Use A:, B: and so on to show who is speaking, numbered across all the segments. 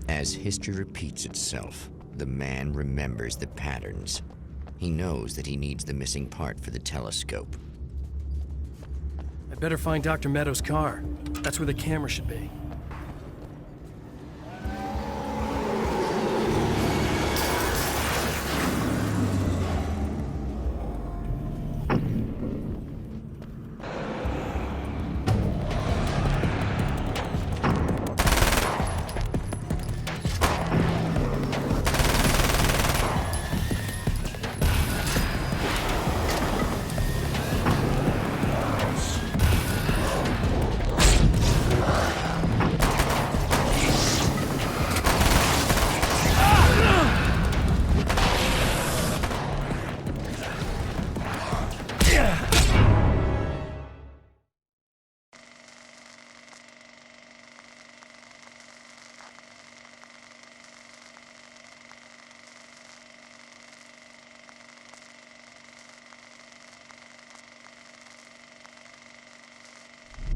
A: As history repeats itself, the man remembers the patterns. He knows that he needs the missing part for the telescope.
B: I'd better find Dr. Meadows' car. That's where the camera should be.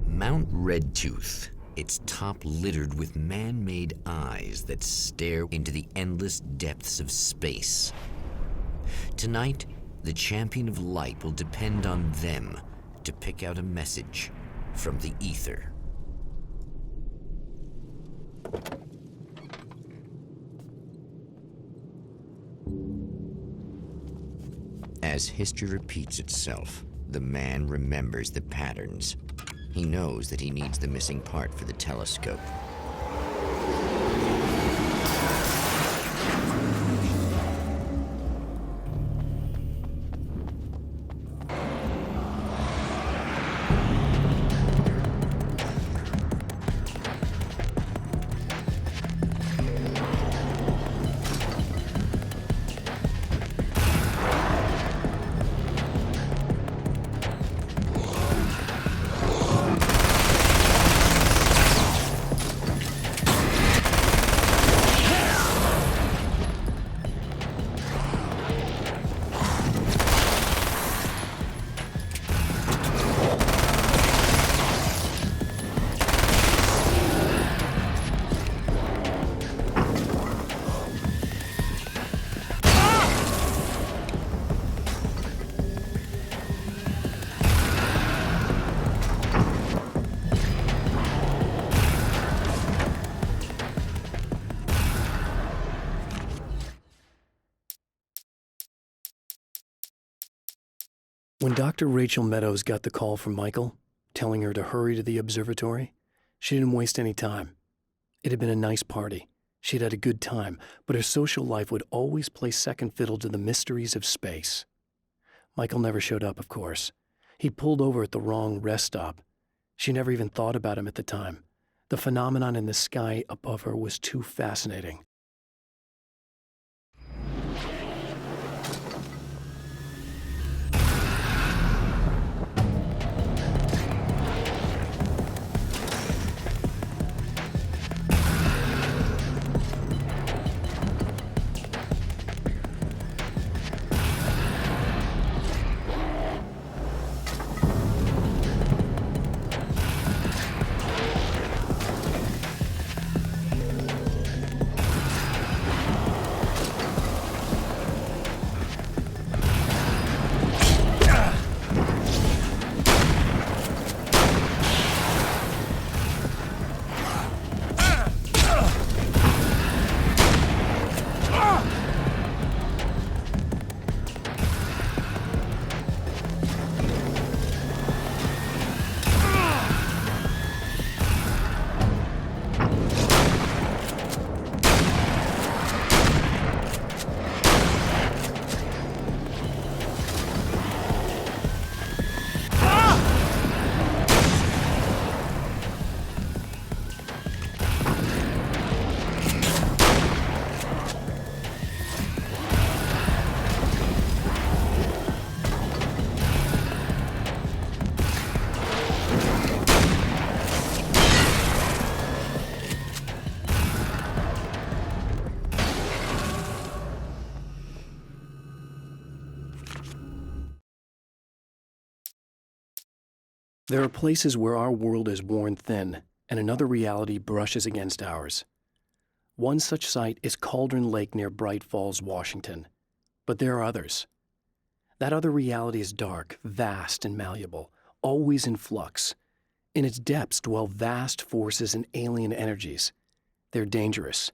A: Mount Redtooth, its top littered with man-made eyes that stare into the endless depths of space. Tonight, the champion of light will depend on them to pick out a message from the ether. As history repeats itself, the man remembers the patterns. He knows that he needs the missing part for the telescope.
B: When Dr. Rachel Meadows got the call from Michael, telling her to hurry to the observatory, she didn't waste any time. It had been a nice party. She'd had a good time, but her social life would always play second fiddle to the mysteries of space. Michael never showed up, of course. He pulled over at the wrong rest stop. She never even thought about him at the time. The phenomenon in the sky above her was too fascinating. There are places where our world is worn thin, and another reality brushes against ours. One such site is Cauldron Lake near Bright Falls, Washington. But there are others. That other reality is dark, vast, and malleable, always in flux. In its depths dwell vast forces and alien energies. They're dangerous.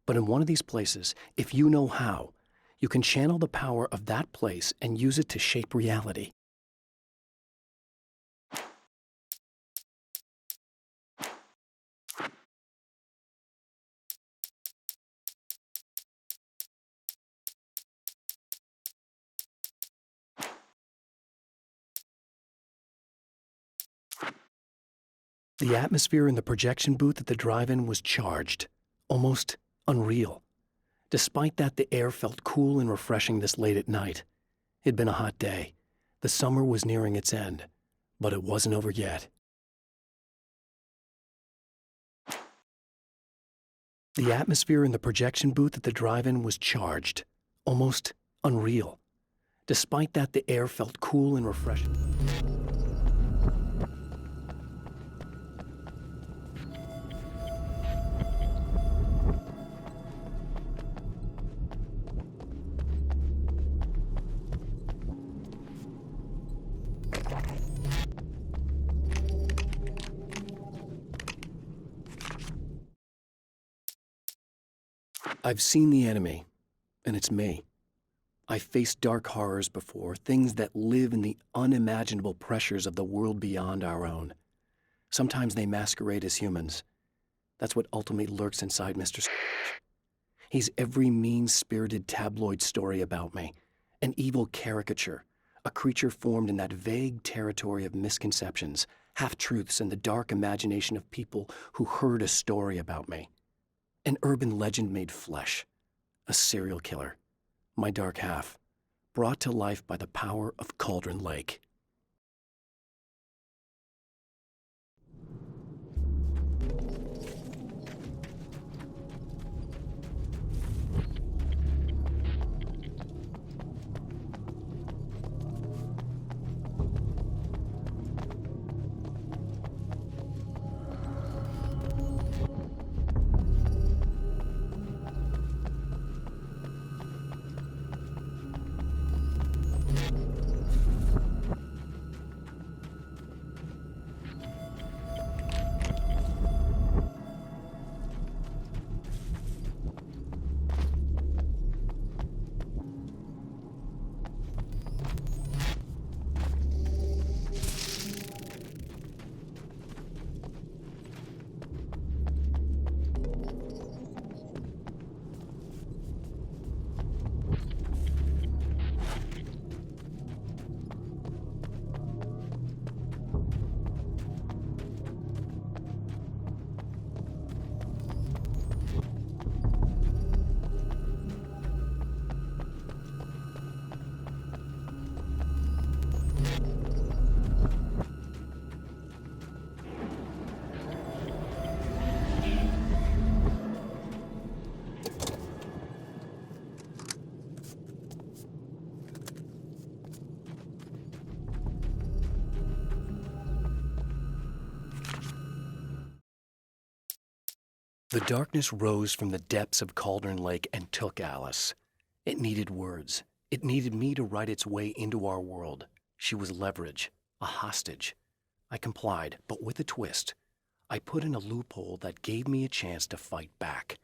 B: But in one of these places, if you know how, you can channel the power of that place and use it to shape reality. The atmosphere in the projection booth at the drive-in was charged, almost unreal. Despite that, the air felt cool and refreshing this late at night. It'd been a hot day. The summer was nearing its end, but it wasn't over yet. The atmosphere in the projection booth at the drive-in was charged, almost unreal. Despite that, the air felt cool and refreshing. I've seen the enemy, and it's me. I've faced dark horrors before, things that live in the unimaginable pressures of the world beyond our own. Sometimes they masquerade as humans. That's what ultimately lurks inside Mr. Scrooge. He's every mean-spirited tabloid story about me, an evil caricature, a creature formed in that vague territory of misconceptions, half-truths, and the dark imagination of people who heard a story about me. An urban legend made flesh, a serial killer, my dark half, brought to life by the power of Cauldron Lake. The darkness rose from the depths of Cauldron Lake and took Alice. It needed words. It needed me to write its way into our world. She was leverage, a hostage. I complied, but with a twist. I put in a loophole that gave me a chance to fight back.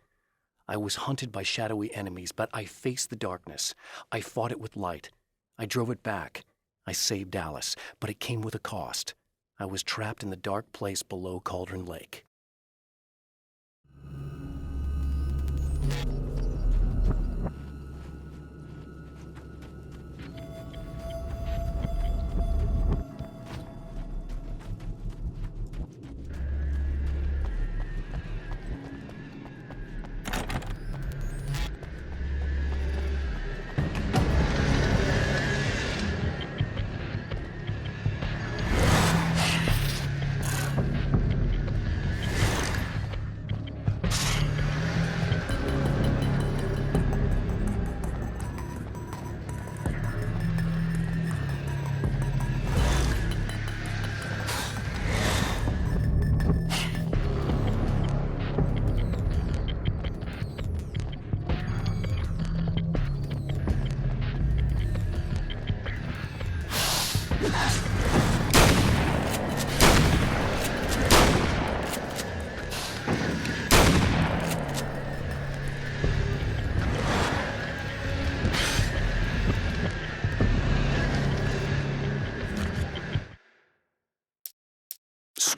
B: I was hunted by shadowy enemies, but I faced the darkness. I fought it with light. I drove it back. I saved Alice, but it came with a cost. I was trapped in the dark place below Cauldron Lake.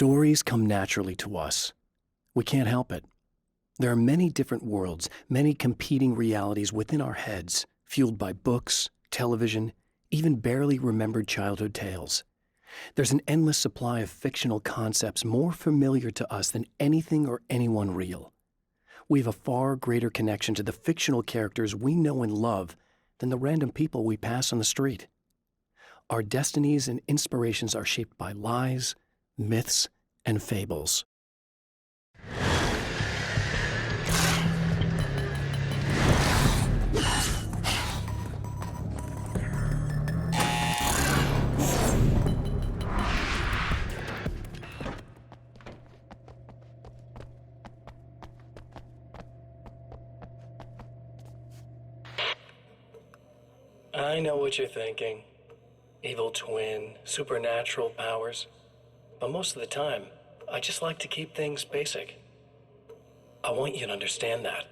B: Stories come naturally to us. We can't help it. There are many different worlds, many competing realities within our heads, fueled by books, television, even barely remembered childhood tales. There's an endless supply of fictional concepts more familiar to us than anything or anyone real. We have a far greater connection to the fictional characters we know and love than the random people we pass on the street. Our destinies and inspirations are shaped by lies, myths, and fables.
C: I know what you're thinking. Evil twin, supernatural powers. But most of the time, I just like to keep things basic. I want you to understand that.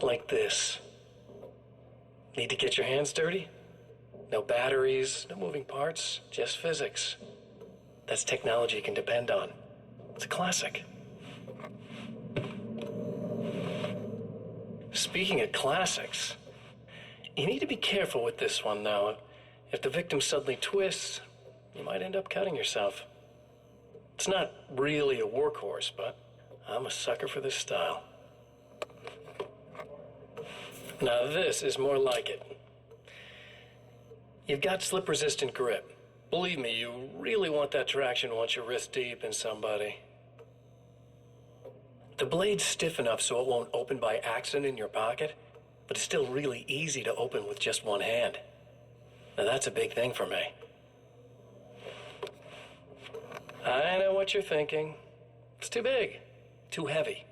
C: Like this. Need to get your hands dirty? No batteries, no moving parts, just physics. That's technology you can depend on. It's a classic. Speaking of classics, you need to be careful with this one, though. If the victim suddenly twists, you might end up cutting yourself. It's not really a workhorse, but I'm a sucker for this style. Now this is more like it. You've got slip-resistant grip. Believe me, you really want that traction once you're wrist deep in somebody. The blade's stiff enough so it won't open by accident in your pocket, but it's still really easy to open with just one hand. Now that's a big thing for me. I know what you're thinking. It's too big, too heavy.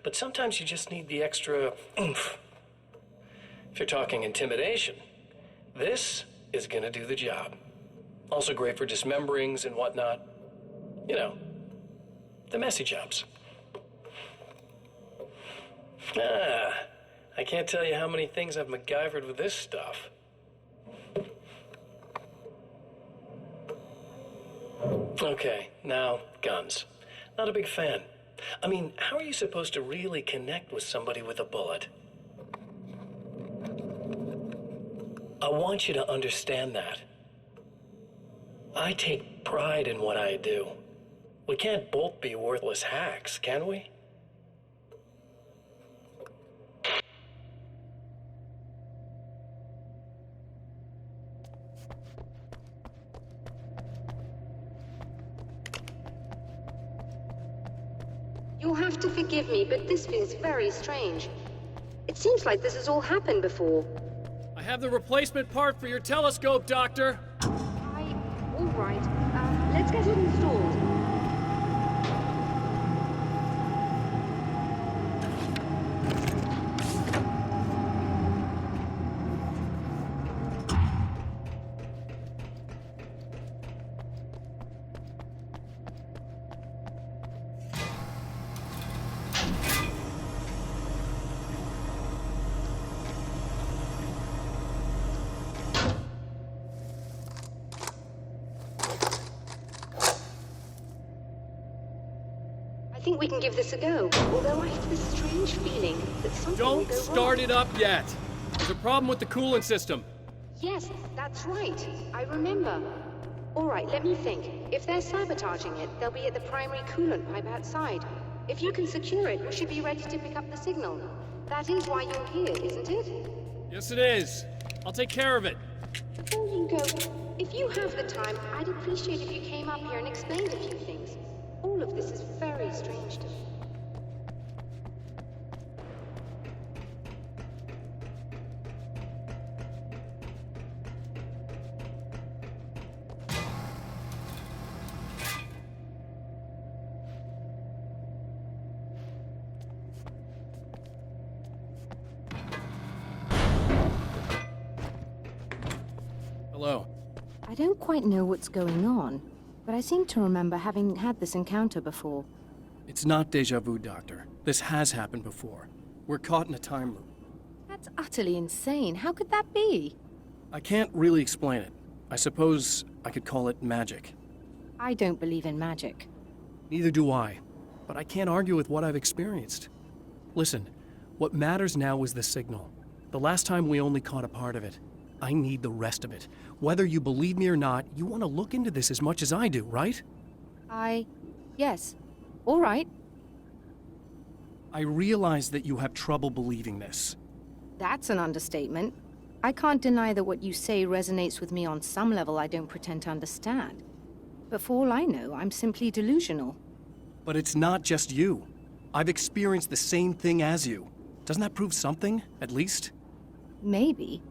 C: But sometimes you just need the extra oomph. If you're talking intimidation, this is gonna do the job. Also great for dismemberings and whatnot. You know, the messy jobs. I can't tell you how many things I've MacGyvered with this stuff. Okay, now, guns. Not a big fan. I mean, how are you supposed to really connect with somebody with a bullet? I want you to understand that. I take pride in what I do. We can't both be worthless hacks, can we?
D: You'll have to forgive me, but this feels very strange. It seems like this has all happened before.
E: I have the replacement part for your telescope, Doctor.
D: All right. Let's get it installed. I think we can give this a go, although I have this strange feeling that something will
E: Don't
D: go
E: start
D: wrong.
E: it up yet. There's a problem with the coolant system.
D: Yes, that's right. I remember. All right, let me think. If they're sabotaging it, they'll be at the primary coolant pipe outside. If you can secure it, we should be ready to pick up the signal. That is why you're here, isn't it?
E: Yes, it is. I'll take care of it.
D: Before you go, if you have the time, I'd appreciate if you came up here and explained a few things. All of this is very strange to me.
E: Hello.
F: I don't quite know what's going on, but I seem to remember having had this encounter before.
B: It's not deja vu, Doctor. This has happened before. We're caught in a time loop.
F: That's utterly insane. How could that be?
B: I can't really explain it. I suppose I could call it magic.
F: I don't believe in magic.
B: Neither do I, but I can't argue with what I've experienced. Listen, what matters now is the signal. The last time we only caught a part of it. I need the rest of it. Whether you believe me or not, you want to look into this as much as I do, right?
F: Yes. All right.
B: I realize that you have trouble believing this.
F: That's an understatement. I can't deny that what you say resonates with me on some level I don't pretend to understand. But for all I know, I'm simply delusional.
B: But it's not just you. I've experienced the same thing as you. Doesn't that prove something, at least?
F: Maybe.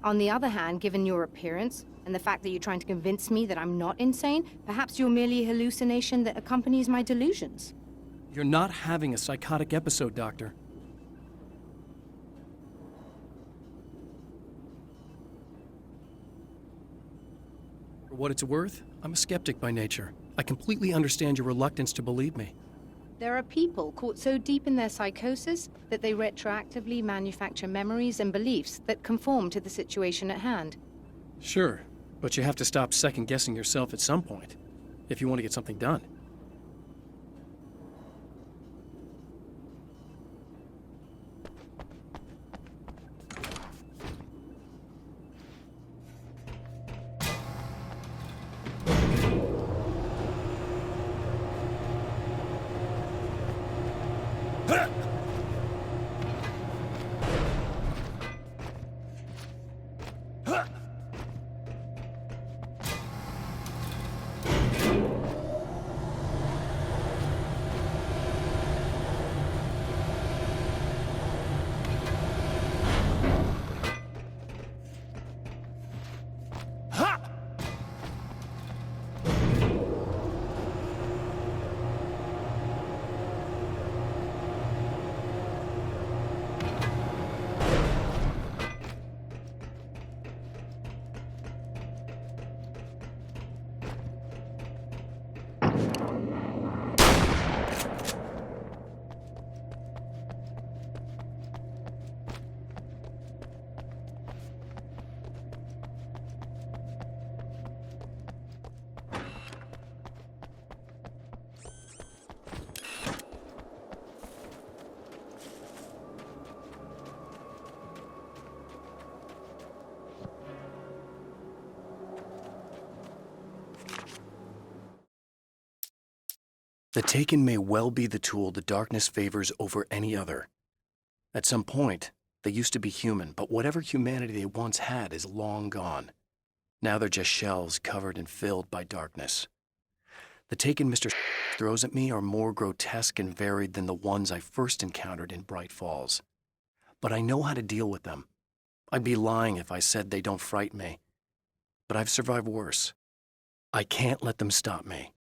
F: On the other hand, given your appearance, and the fact that you're trying to convince me that I'm not insane, perhaps you're merely a hallucination that accompanies my delusions.
B: You're not having a psychotic episode, Doctor. For what it's worth, I'm a skeptic by nature. I completely understand your reluctance to believe me.
F: There are people caught so deep in their psychosis that they retroactively manufacture memories and beliefs that conform to the situation at hand.
B: Sure, but you have to stop second-guessing yourself at some point, if you want to get something done. The Taken may well be the tool the darkness favors over any other. At some point, they used to be human, but whatever humanity they once had is long gone. Now they're just shells covered and filled by darkness. The Taken Mr. throws at me are more grotesque and varied than the ones I first encountered in Bright Falls. But I know how to deal with them. I'd be lying if I said they don't frighten me. But I've survived worse. I can't let them stop me.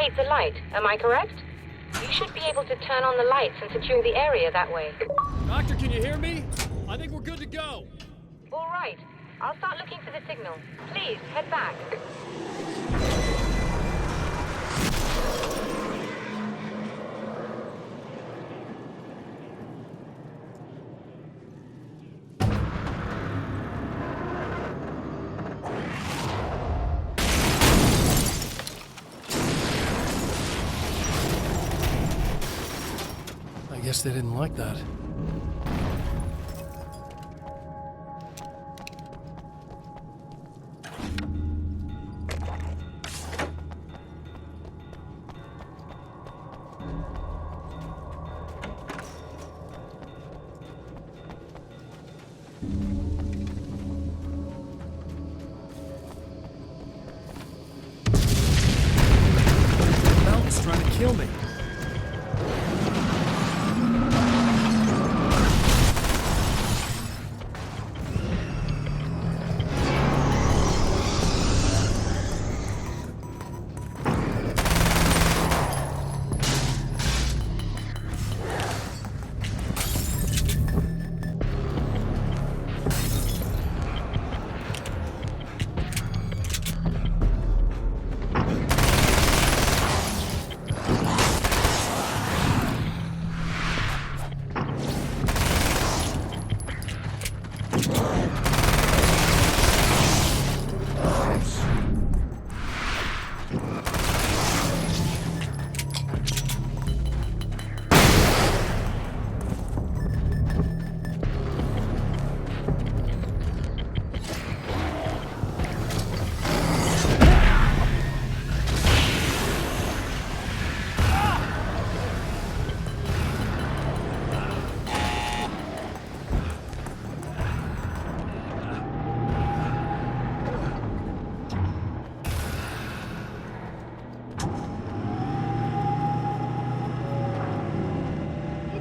D: activate the light, am I correct? You should be able to turn on the lights and secure the area that way.
E: Doctor, can you hear me? I think we're good to go.
D: All right. I'll start looking for the signal. Please, head back.
B: I guess they didn't like that. Mountain's trying to kill me.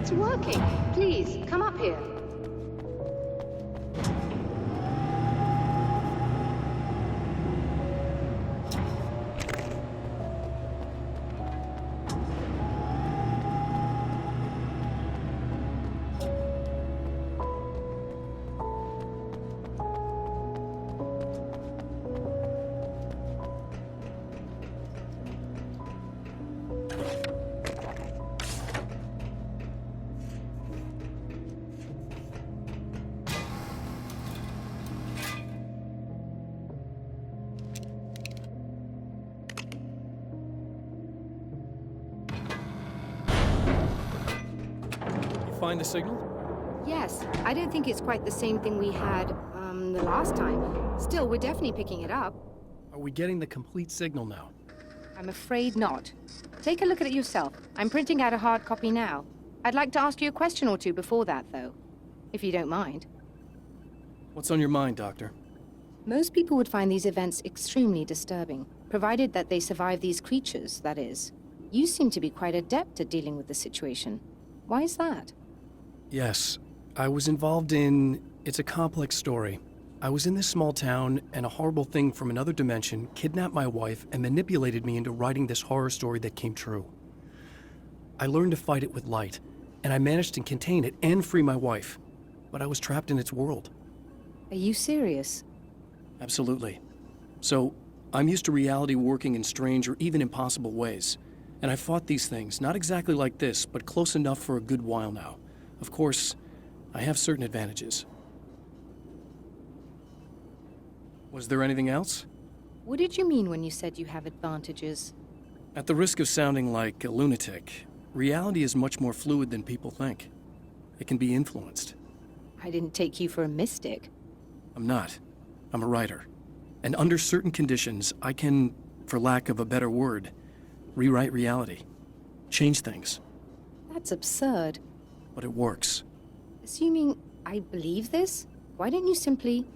D: It's working. Please, come up here.
B: Find the signal?
F: Yes, I don't think it's quite the same thing we had, the last time. Still, we're definitely picking it up.
B: Are we getting the complete signal now?
F: I'm afraid not. Take a look at it yourself. I'm printing out a hard copy now. I'd like to ask you a question or two before that, though. If you don't mind.
B: What's on your mind, Doctor?
F: Most people would find these events extremely disturbing, provided that they survive these creatures, that is. You seem to be quite adept at dealing with the situation. Why is that?
B: Yes, I was involved in... It's a complex story. I was in this small town, and a horrible thing from another dimension kidnapped my wife and manipulated me into writing this horror story that came true. I learned to fight it with light, and I managed to contain it and free my wife. But I was trapped in its world.
F: Are you serious?
B: Absolutely. So, I'm used to reality working in strange or even impossible ways. And I fought these things, not exactly like this, but close enough for a good while now. Of course, I have certain advantages. Was there anything else?
F: What did you mean when you said you have advantages?
B: At the risk of sounding like a lunatic, reality is much more fluid than people think. It can be influenced.
F: I didn't take you for a mystic.
B: I'm not. I'm a writer. And under certain conditions, I can, for lack of a better word, rewrite reality. Change things.
F: That's absurd.
B: But it works.
F: Assuming I believe this, why don't you simply,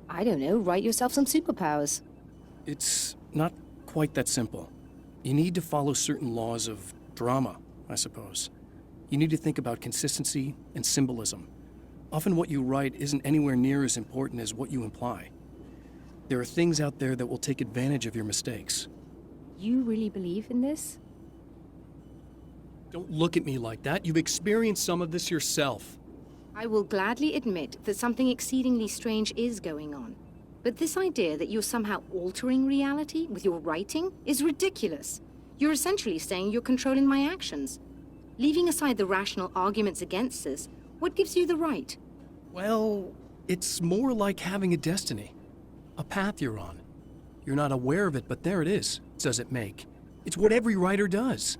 F: I don't know, write yourself some superpowers?
B: It's not quite that simple. You need to follow certain laws of drama, I suppose. You need to think about consistency and symbolism. Often what you write isn't anywhere near as important as what you imply. There are things out there that will take advantage of your mistakes.
F: You really believe in this?
B: Don't look at me like that. You've experienced some of this yourself.
F: I will gladly admit that something exceedingly strange is going on. But this idea that you're somehow altering reality with your writing is ridiculous. You're essentially saying you're controlling my actions. Leaving aside the rational arguments against this, what gives you the right?
B: Well, it's more like having a destiny. A path you're on. You're not aware of it, but there it is, says it make. It's what every writer does.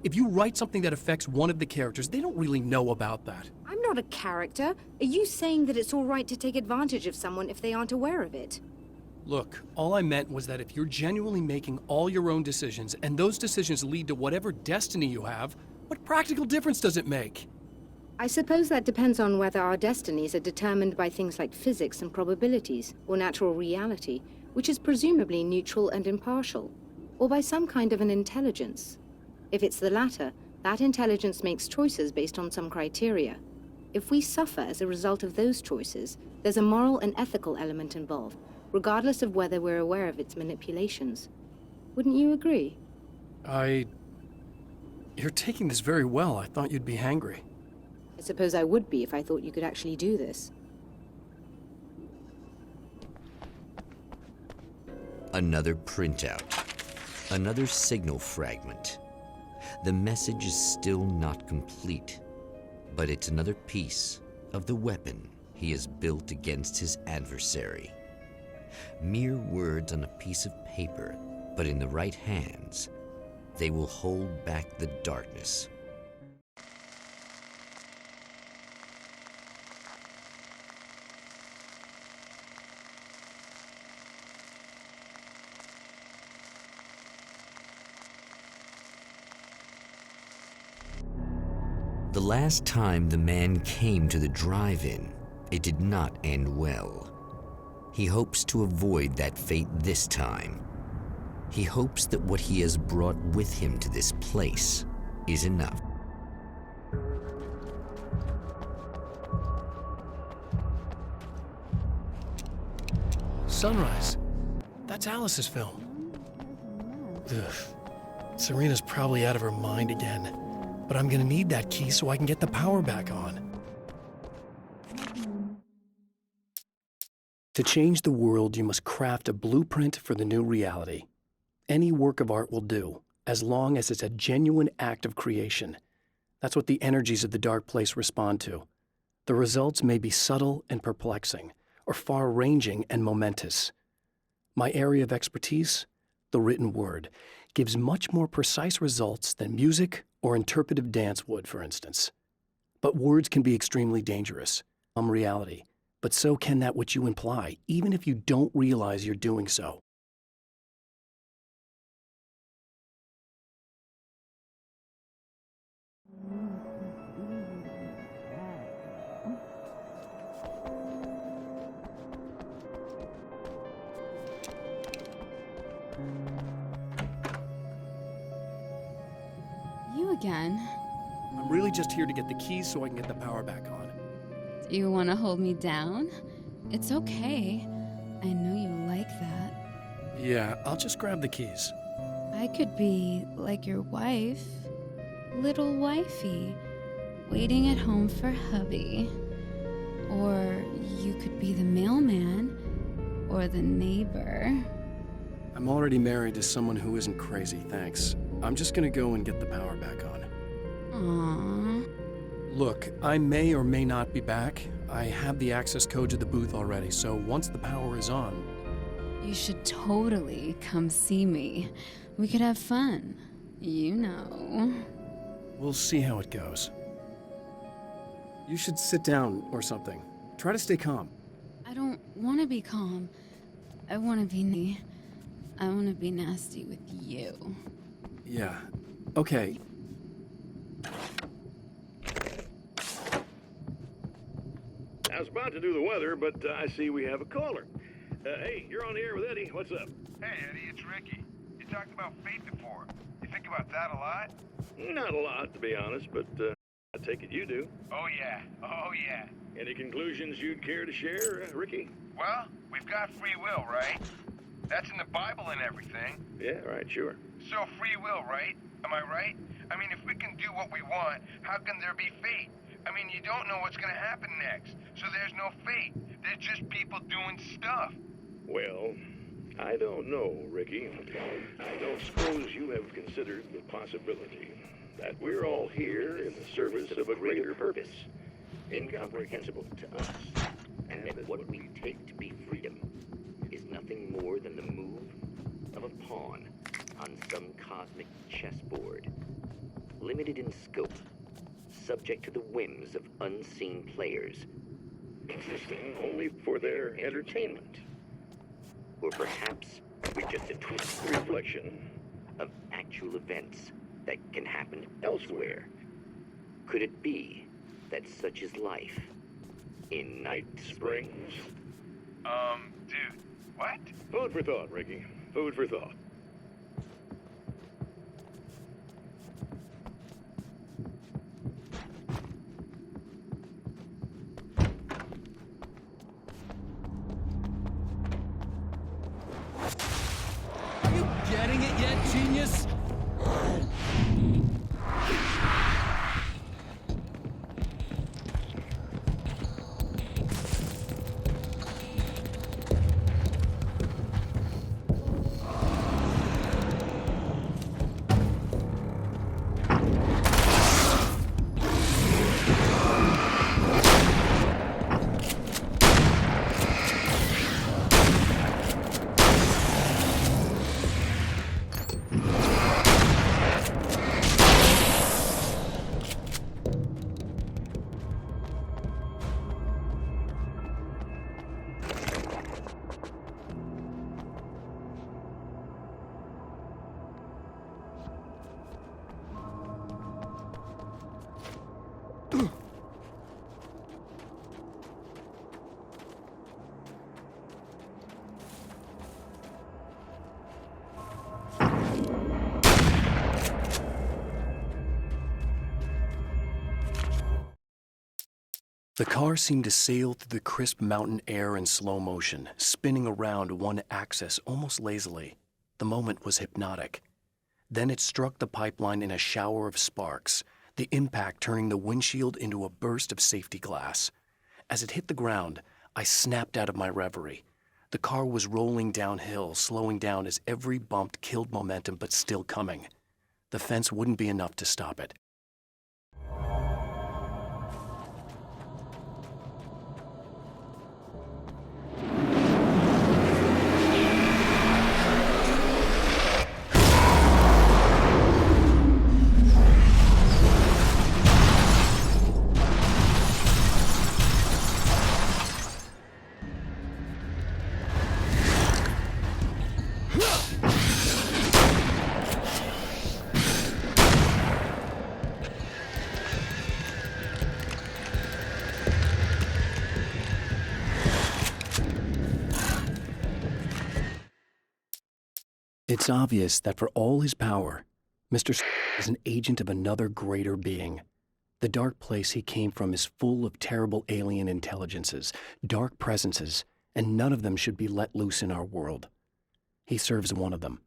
B: If you write something that affects one of the characters, they don't really know about that.
F: I'm not a character. Are you saying that it's all right to take advantage of someone if they aren't aware of it?
B: Look, all I meant was that if you're genuinely making all your own decisions, and those decisions lead to whatever destiny you have, what practical difference does it make?
F: I suppose that depends on whether our destinies are determined by things like physics and probabilities, or natural reality, which is presumably neutral and impartial, or by some kind of an intelligence. If it's the latter, that intelligence makes choices based on some criteria. If we suffer as a result of those choices, there's a moral and ethical element involved, regardless of whether we're aware of its manipulations. Wouldn't you agree?
B: You're taking this very well. I thought you'd be angry.
F: I suppose I would be if I thought you could actually do this.
A: Another printout. Another signal fragment. The message is still not complete, but it's another piece of the weapon he has built against his adversary. Mere words on a piece of paper, but in the right hands, they will hold back the darkness. The last time the man came to the drive-in, it did not end well. He hopes to avoid that fate this time. He hopes that what he has brought with him to this place is enough.
B: Sunrise. That's Alice's film. Ugh. Serena's probably out of her mind again. But I'm gonna need that key so I can get the power back on. To change the world, you must craft a blueprint for the new reality. Any work of art will do, as long as it's a genuine act of creation. That's what the energies of the dark place respond to. The results may be subtle and perplexing, or far-ranging and momentous. My area of expertise, the written word, gives much more precise results than music or interpretive dance would, for instance. But words can be extremely dangerous, reality, but so can that which you imply, even if you don't realize you're doing so.
G: You again?
B: I'm really just here to get the keys so I can get the power back on.
G: Do you want to hold me down? It's okay. I know you like that.
B: Yeah, I'll just grab the keys.
G: I could be like your wife, little wifey, waiting at home for hubby. Or you could be the mailman, or the neighbor.
B: I'm already married to someone who isn't crazy, thanks. I'm just gonna go and get the power back on.
G: Aww.
B: Look, I may or may not be back. I have the access code to the booth already, so once the power is on...
G: You should totally come see me. We could have fun. You know.
B: We'll see how it goes. You should sit down or something. Try to stay calm.
G: I don't want to be calm. I want to be... I want to be nasty with you.
B: Yeah. Okay.
H: I was about to do the weather, but I see we have a caller. Hey, you're on the air with Eddie. What's up?
I: Hey, Eddie, it's Ricky. You talked about fate before. You think about that a lot?
H: Not a lot, to be honest, but I take it you do.
I: Oh, yeah. Oh, yeah.
H: Any conclusions you'd care to share, Ricky?
I: Well, we've got free will, right? That's in the Bible and everything.
H: Yeah, right, sure.
I: So free will, right? Am I right? I mean, if we can do what we want, how can there be fate? I mean, you don't know what's gonna happen next, so there's no fate. There's just people doing stuff.
H: Well, I don't know, Ricky. I don't suppose you have considered the possibility that we're all here in the service of a greater purpose, incomprehensible to us,
A: And that what we take to be freedom is nothing more than the move of a pawn on some cosmic chessboard, limited in scope, subject to the whims of unseen players,
H: existing only for their entertainment.
A: or perhaps we're just a twisted reflection of actual events that can happen elsewhere. Could it be that such is life in Night Springs?
I: Dude, what?
H: Food for thought, Ricky. Food for thought.
E: Are you getting it yet, genius?
B: The car seemed to sail through the crisp mountain air in slow motion, spinning around one axis almost lazily. The moment was hypnotic. Then it struck the pipeline in a shower of sparks, the impact turning the windshield into a burst of safety glass. As it hit the ground, I snapped out of my reverie. The car was rolling downhill, slowing down as every bump killed momentum but still coming. The fence wouldn't be enough to stop it. It's obvious that for all his power, Mr. is an agent of another greater being. The dark place he came from is full of terrible alien intelligences, dark presences, and none of them should be let loose in our world. He serves one of them.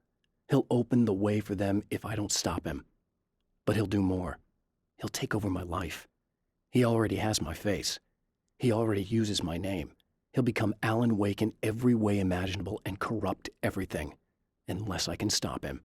B: He'll open the way for them if I don't stop him. But he'll do more. He'll take over my life. He already has my face. He already uses my name. He'll become Alan Wake in every way imaginable and corrupt everything. Unless I can stop him.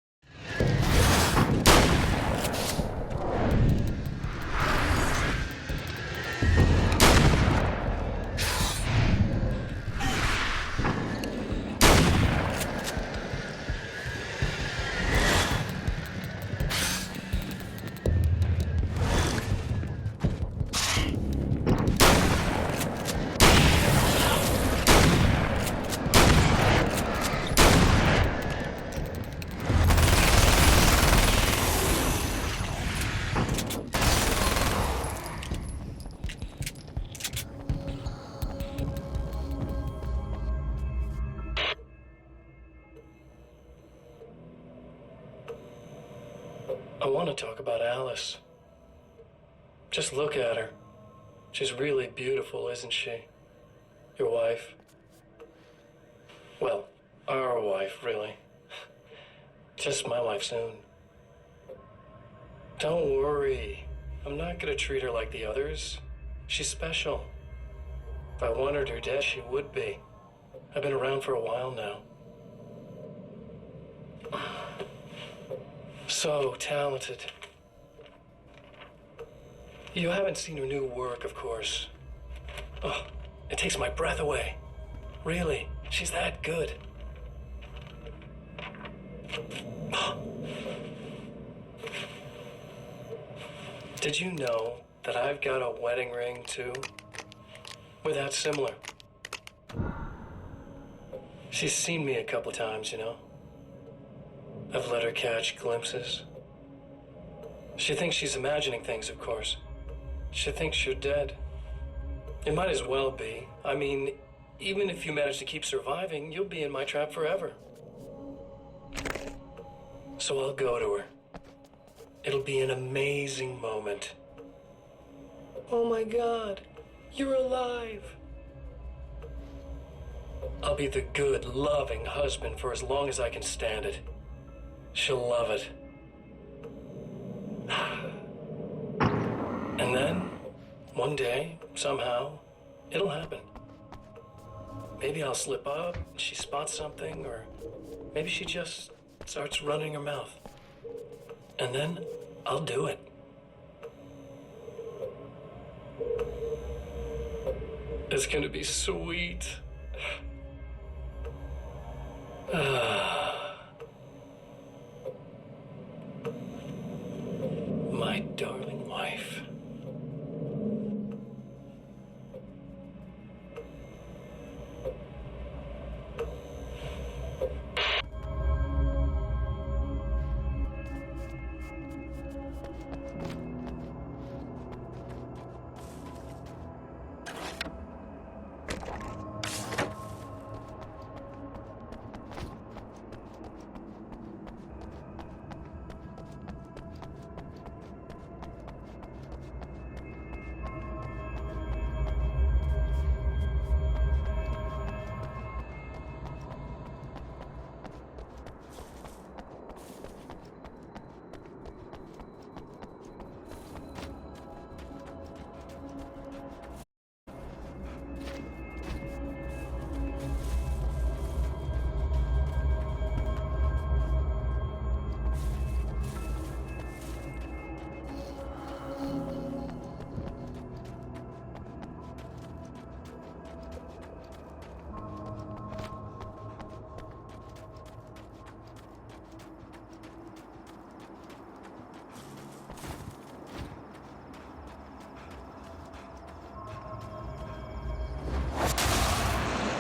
C: I want to talk about Alice. Just look at her. She's really beautiful, isn't she? Your wife. Well, Our wife, really. Just my wife soon. Don't worry. I'm not gonna treat her like the others. She's special. If I wanted her dead, she would be. I've been around for a while now. So talented. You haven't seen her new work, of course. Oh, it takes my breath away. Really, she's that good. Did you know that I've got a wedding ring, too? We're that similar. She's seen me a couple times, you know. I've let her catch glimpses. She thinks she's imagining things, of course. She thinks you're dead. It might as well be. I mean, even if you manage to keep surviving, you'll be in my trap forever. So I'll go to her. It'll be an amazing moment. Oh my God, you're alive. I'll be the good, loving husband for as long as I can stand it. She'll love it. And then, one day, somehow, it'll happen. Maybe I'll slip up, she spots something, or maybe she just starts running her mouth. And then, I'll do it. It's gonna be sweet. My darling wife.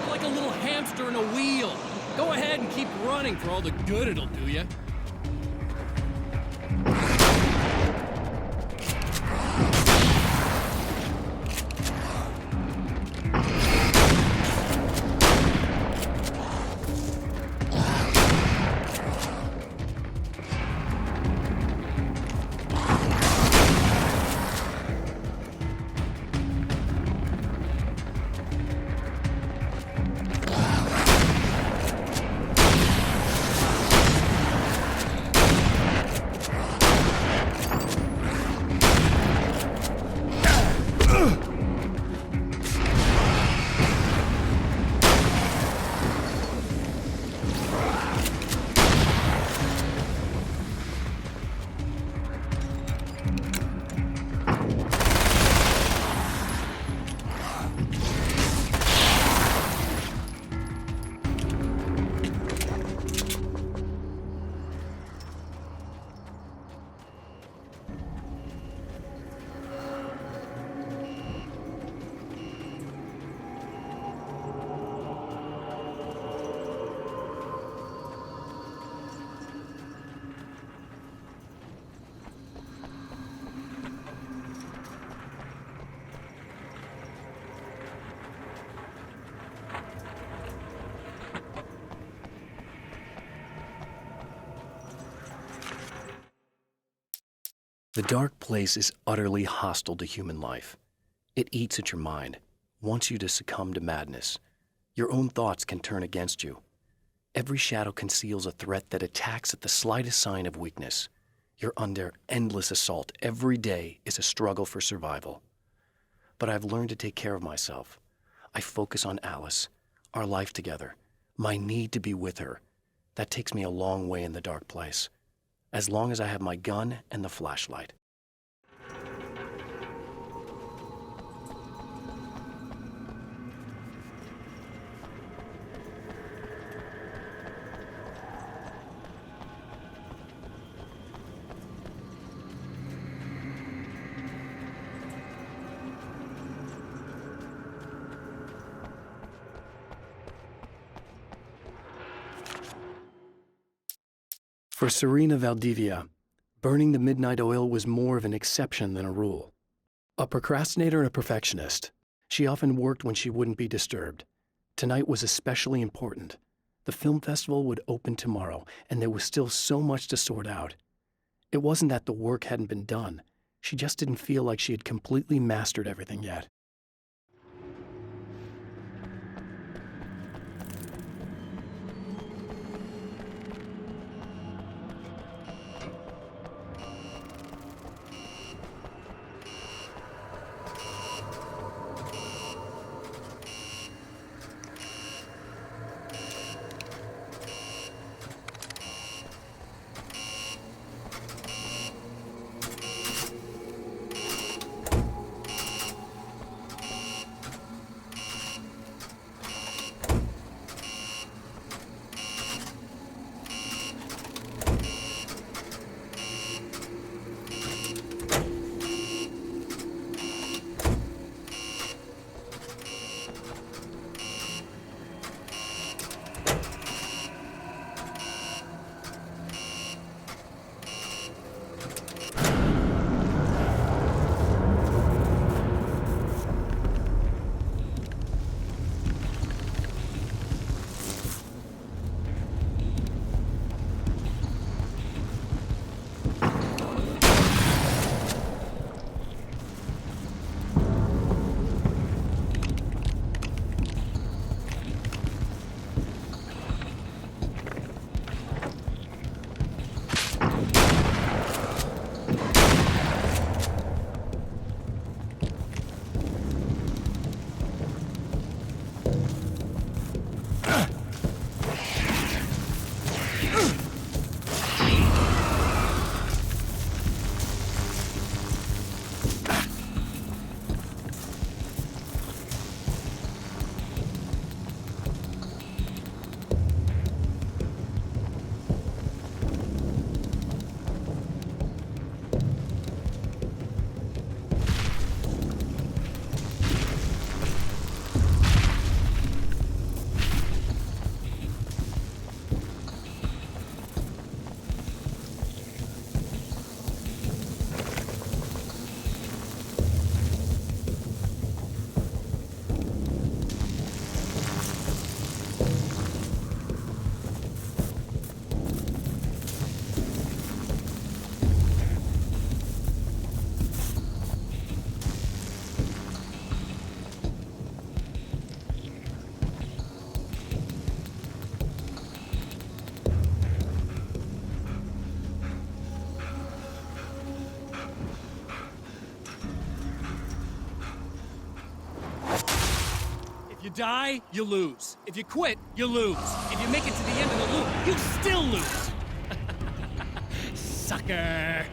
E: Like a little hamster in a wheel. Go ahead and keep running for all the good it'll do you.
B: The dark place is utterly hostile to human life. It eats at your mind, wants you to succumb to madness. Your own thoughts can turn against you. Every shadow conceals a threat that attacks at the slightest sign of weakness. You're under endless assault. Every day is a struggle for survival. But I've learned to take care of myself. I focus on Alice, our life together, my need to be with her. That takes me a long way in the dark place, as long as I have my gun and the flashlight. For Serena Valdivia, burning the midnight oil was more of an exception than a rule. A procrastinator and a perfectionist, she often worked when she wouldn't be disturbed. Tonight was especially important. The film festival would open tomorrow, and there was still so much to sort out. It wasn't that the work hadn't been done. She just didn't feel like she had completely mastered everything yet.
E: If you die, you lose. If you quit, you lose. If you make it to the end of the loop, you still lose. Sucker.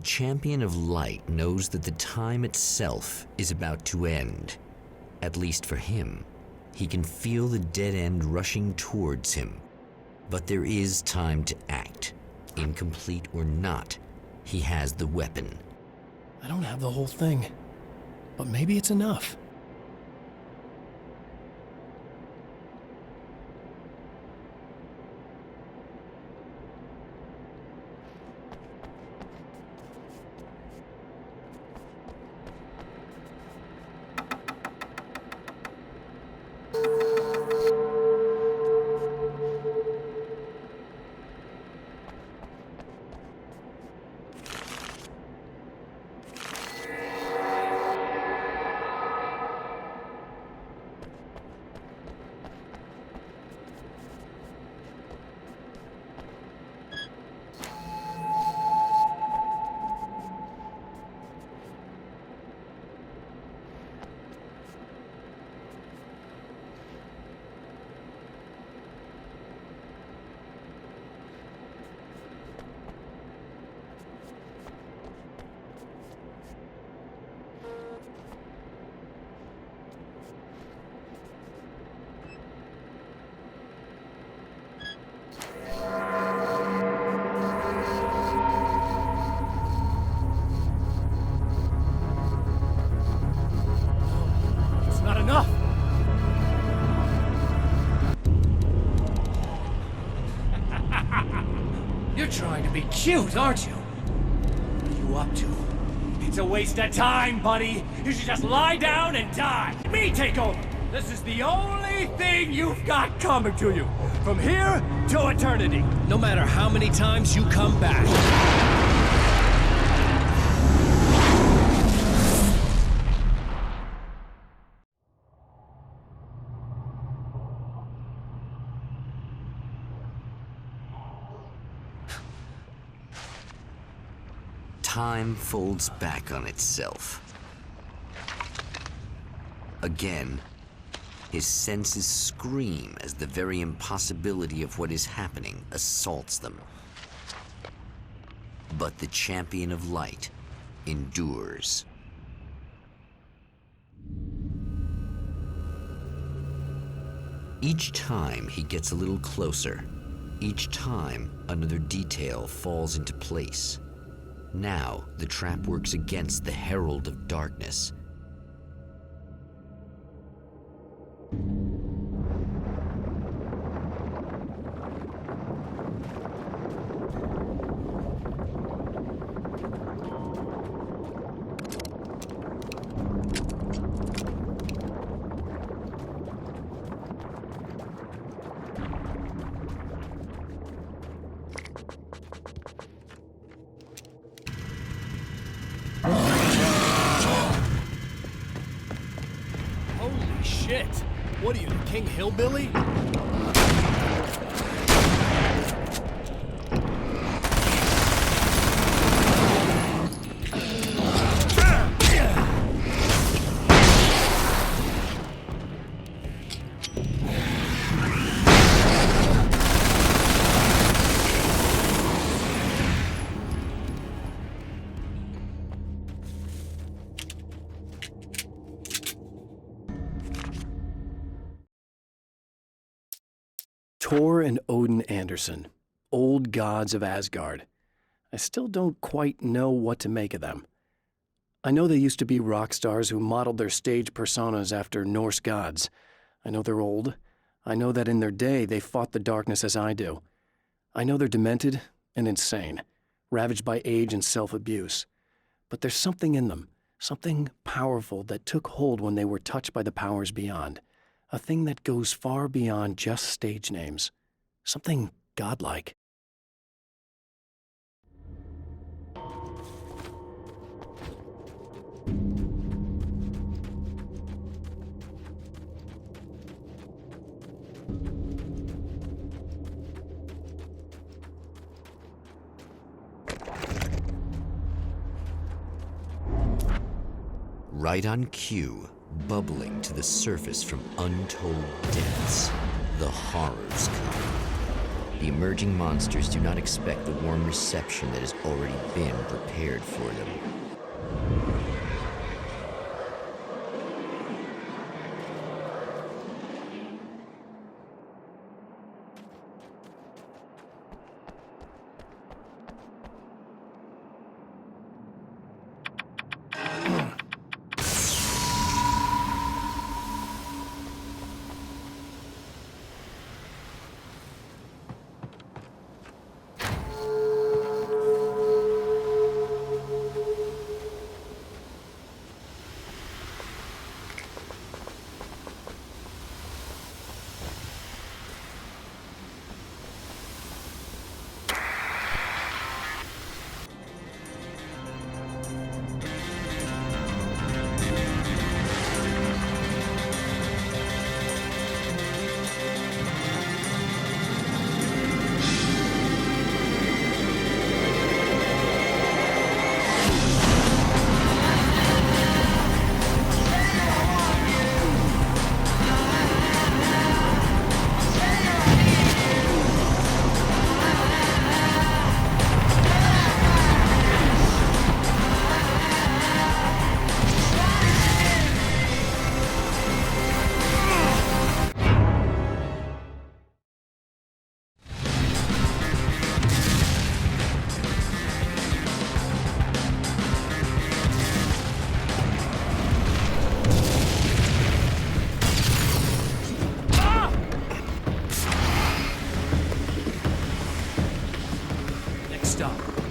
A: champion of light knows that the time itself is about to end. At least for him. He can feel the dead end rushing towards him. But there is time to act. Incomplete or not, he has the weapon.
B: I don't have the whole thing, but maybe it's enough.
E: You're trying to be cute, aren't you? What are you up to? It's a waste of time, buddy. You should just lie down and die. Me take over. This is the only thing you've got coming to you. From here to eternity. No matter how many times you come back.
A: Time folds back on itself. Again, his senses scream as the very impossibility of what is happening assaults them. But the champion of light endures. Each time he gets a little closer. Each time another detail falls into place. Now, the trap works against the Herald of Darkness.
B: Holy shit! What are you, the King Hillbilly? Thor and Odin Anderson, old gods of Asgard. I still don't quite know what to make of them. I know they used to be rock stars who modeled their stage personas after Norse gods. I know they're old. I know that in their day they fought the darkness as I do. I know they're demented and insane, ravaged by age and self-abuse. But there's something in them, something powerful that took hold when they were touched by the powers beyond. A thing that goes far beyond just stage names. Something godlike.
A: Right on cue, bubbling to the surface from untold depths, the horrors come. the emerging monsters do not expect the warm reception that has already been prepared for them.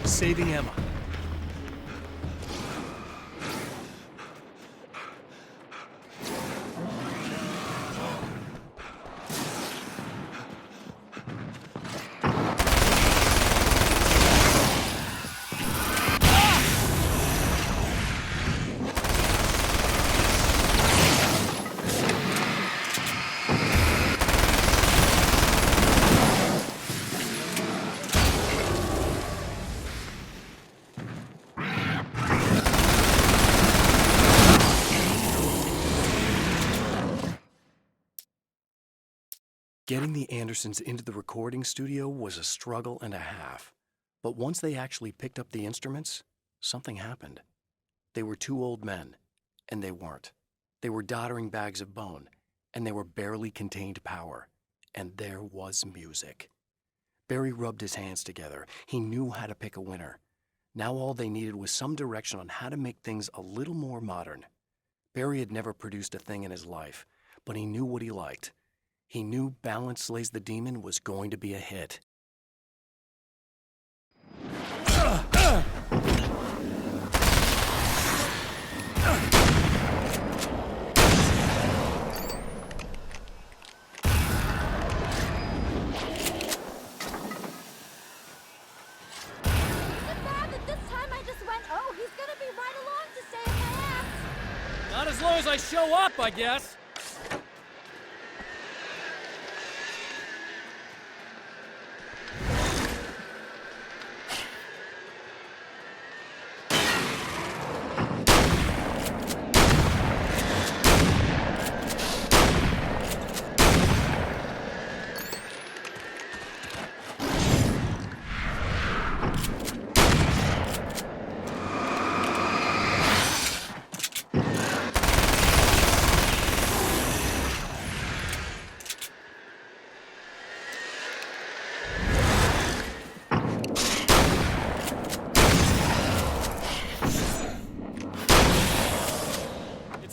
B: Saving Emma. Getting the Andersons into the recording studio was a struggle and a half. But once they actually picked up the instruments, something happened. They were two old men, and they weren't. They were doddering bags of bone, and they were barely contained power. And there was music. Barry rubbed his hands together. He knew how to pick a winner. Now all they needed was some direction on how to make things a little more modern. Barry had never produced a thing in his life, but he knew what he liked. He knew Balance Slays the Demon was going to be a hit.
E: Not as long as I show up, I guess.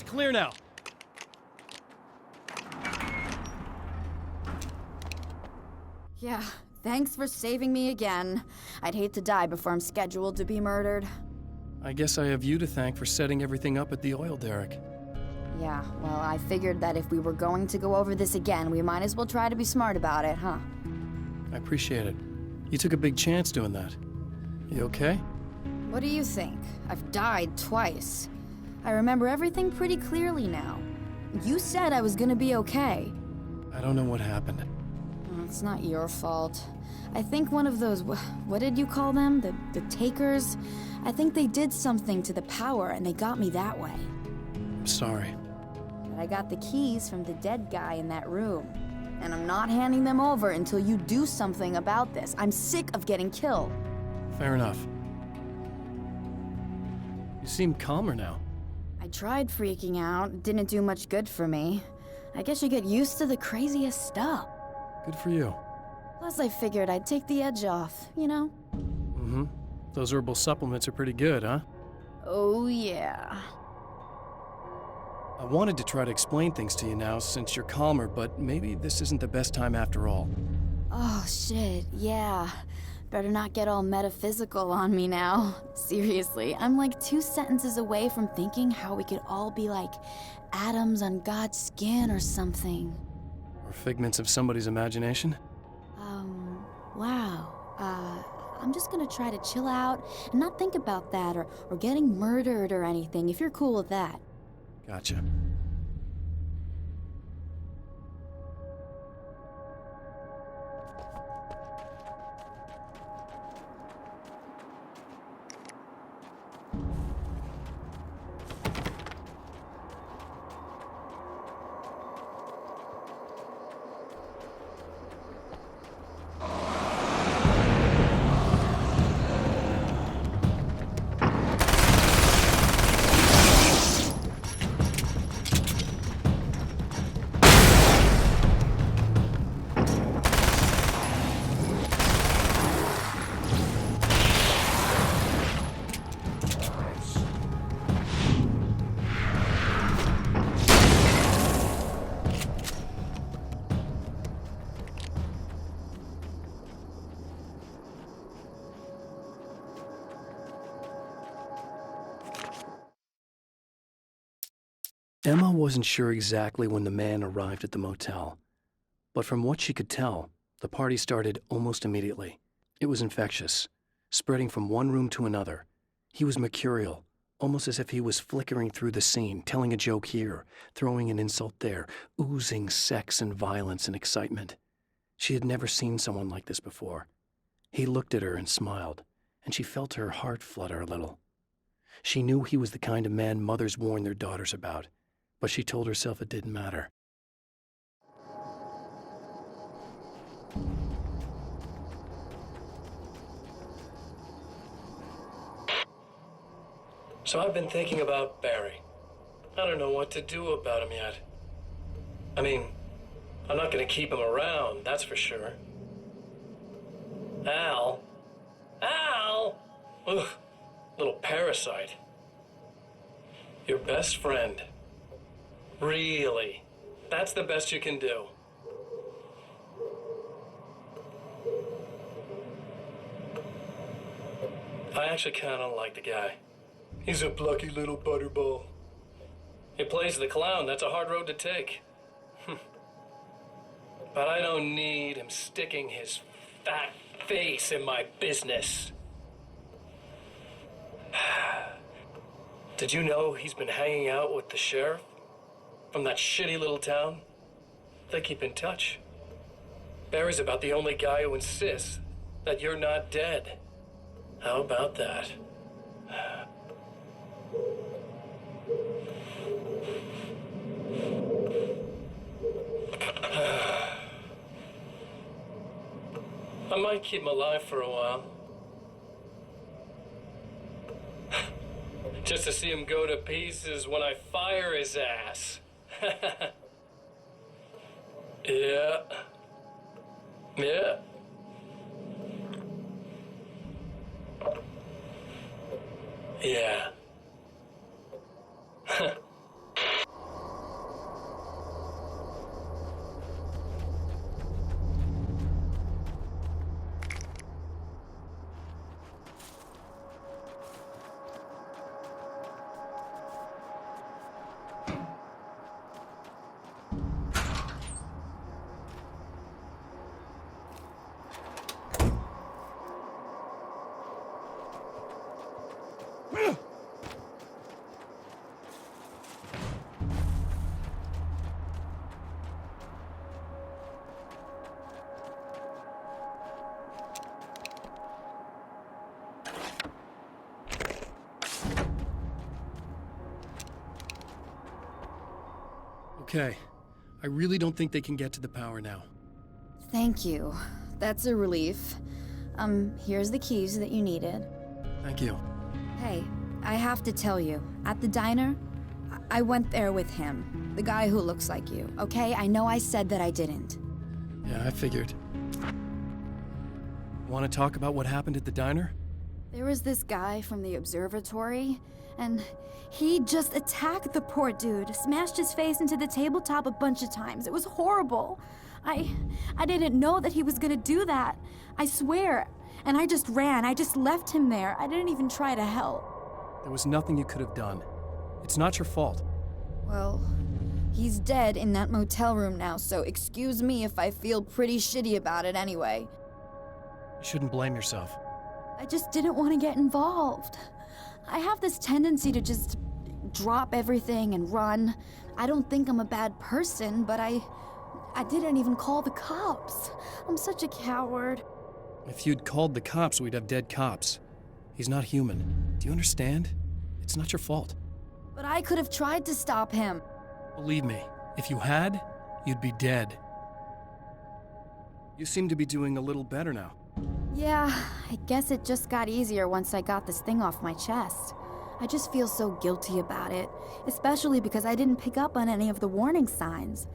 E: Clear now.
J: Yeah, thanks for saving me again. I'd hate to die before I'm scheduled to be murdered.
B: I guess I have you to thank for setting everything up at the oil derrick.
J: Yeah, well, I figured that if we were going to go over this again, we might as well try to be smart about it, huh?
B: I appreciate it. You took a big chance doing that. You okay?
J: What do you think? I've died twice. I remember everything pretty clearly now. You said I was gonna be okay.
B: I don't know what happened.
J: It's not your fault. I think one of those, what did you call them? The takers? I think they did something to the power and they got me that way.
B: I'm sorry.
J: But I got the keys from the dead guy in that room. And I'm not handing them over until you do something about this. I'm sick of getting killed.
B: Fair enough. You seem calmer now.
J: I tried freaking out. It didn't do much good for me. I guess you get used to the craziest stuff.
B: Good for you.
J: Plus, I figured I'd take the edge off, you know?
B: Mm-hmm. Those herbal supplements are pretty good, huh?
J: Oh, yeah.
B: I wanted to try to explain things to you now since you're calmer, but maybe this isn't the best time after all.
J: Oh, shit, yeah. Better not get all metaphysical on me now. Seriously, I'm like 2 sentences away from thinking how we could all be like atoms on God's skin or something.
B: Or figments of somebody's imagination?
J: Wow. I'm just gonna try to chill out and not think about that or getting murdered or anything, if you're cool with that.
B: Gotcha. Emma wasn't sure exactly when the man arrived at the motel, but from what she could tell, the party started almost immediately. It was infectious, spreading from one room to another. He was mercurial, almost as if he was flickering through the scene, telling a joke here, throwing an insult there, oozing sex and violence and excitement. She had never seen someone like this before. He looked at her and smiled, and she felt her heart flutter a little. She knew he was the kind of man mothers warn their daughters about, but she told herself it didn't matter.
C: So I've been thinking about Barry. I don't know what to do about him yet. I mean, I'm not going to keep him around, that's for sure. Al? Ugh, little parasite. Your best friend. Really? That's the best you can do? I actually kind of like the guy. He's a plucky little butterball. He plays the clown. That's a hard road to take. But I don't need him sticking his fat face in my business. Did you know he's been hanging out with the sheriff from that shitty little town? They keep in touch. Barry's about the only guy who insists that you're not dead. How about that? I might keep him alive for a while. Just to see him go to pieces when I fire his ass. Yeah. Yeah. Yeah.
B: Okay, I really don't think they can get to the power now.
J: Thank you. That's a relief. Here's the keys that you needed.
B: Thank you.
J: Hey, I have to tell you, at the diner, I went there with him. The guy who looks like you, okay? I know I said that I didn't.
B: Yeah, I figured. Want to talk about what happened at the diner?
J: There was this guy from the observatory, and he just attacked the poor dude, smashed his face into the tabletop a bunch of times. It was horrible. I didn't know that he was gonna do that. I swear. And I just ran. I just left him there. I didn't even try to help.
B: There was nothing you could have done. It's not your fault.
J: Well, he's dead in that motel room now, so excuse me if I feel pretty shitty about it anyway.
B: You shouldn't blame yourself.
J: I just didn't want to get involved. I have this tendency to just drop everything and run. I don't think I'm a bad person, but I didn't even call the cops. I'm such a coward.
B: If you'd called the cops, we'd have dead cops. He's not human. Do you understand? It's not your fault.
J: But I could have tried to stop him.
B: Believe me, if you had, you'd be dead. You seem to be doing a little better now.
J: Yeah, I guess it just got easier once I got this thing off my chest. I just feel so guilty about it, especially because I didn't pick up on any of the warning signs.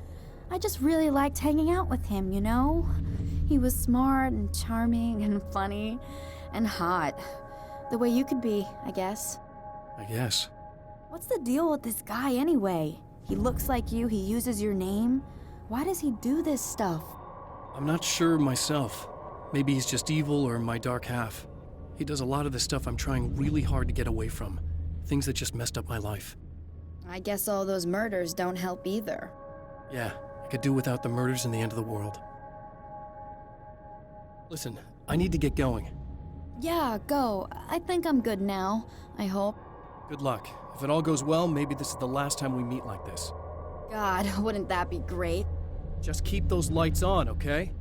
J: I just really liked hanging out with him, you know? He was smart and charming and funny and hot. The way you could be, I guess.
B: I guess.
J: What's the deal with this guy anyway? He looks like you, he uses your name. Why does he do this stuff?
B: I'm not sure myself. Maybe he's just evil or my dark half. He does a lot of the stuff I'm trying really hard to get away from. Things that just messed up my life.
J: I guess all those murders don't help either.
B: Yeah, I could do without the murders and the end of the world. Listen, I need to get going.
J: Yeah, go. I think I'm good now. I hope.
B: Good luck. If it all goes well, maybe this is the last time we meet like this.
J: God, wouldn't that be great?
B: Just keep those lights on, okay?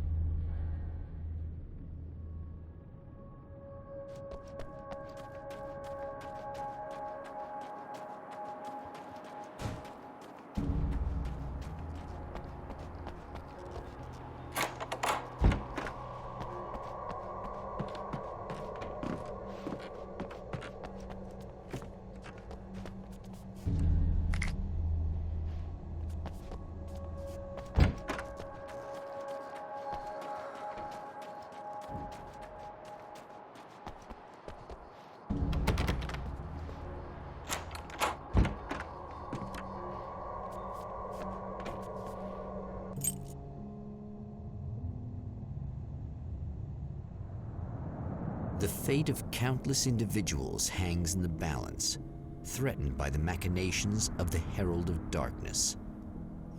A: The fate of countless individuals hangs in the balance, threatened by the machinations of the Herald of Darkness.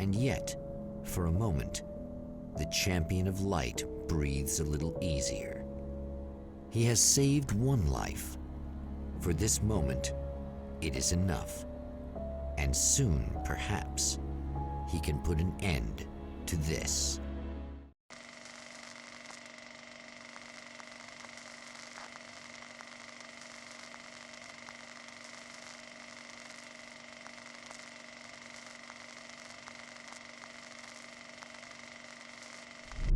A: And yet, for a moment, the Champion of Light breathes a little easier. He has saved one life. For this moment, it is enough. And soon, perhaps, he can put an end to this.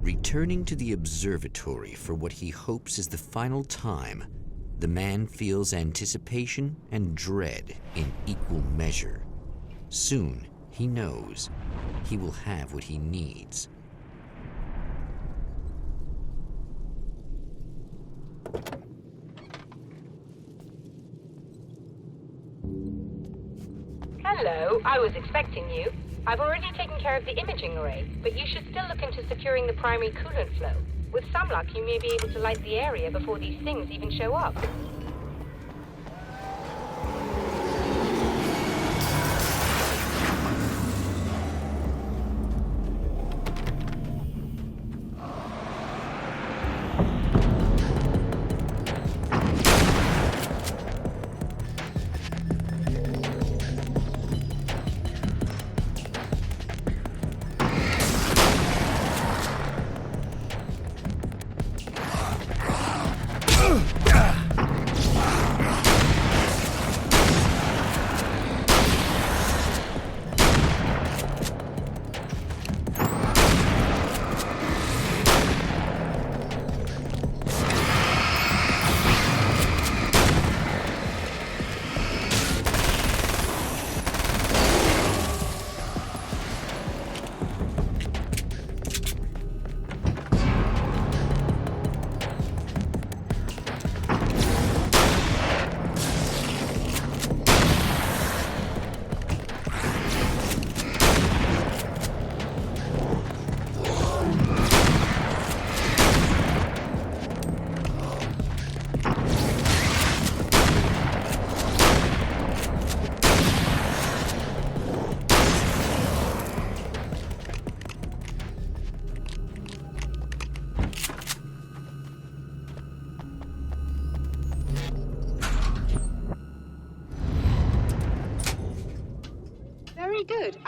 A: Returning to the observatory for what he hopes is the final time, the man feels anticipation and dread in equal measure. Soon, he knows, he will have what he needs.
K: Hello, I was expecting you. I've already taken care of the imaging array, but you should still look into securing the primary coolant flow. With some luck, you may be able to light the area before these things even show up.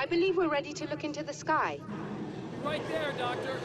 D: believe we're ready to look into the sky.
E: Right there, Doctor.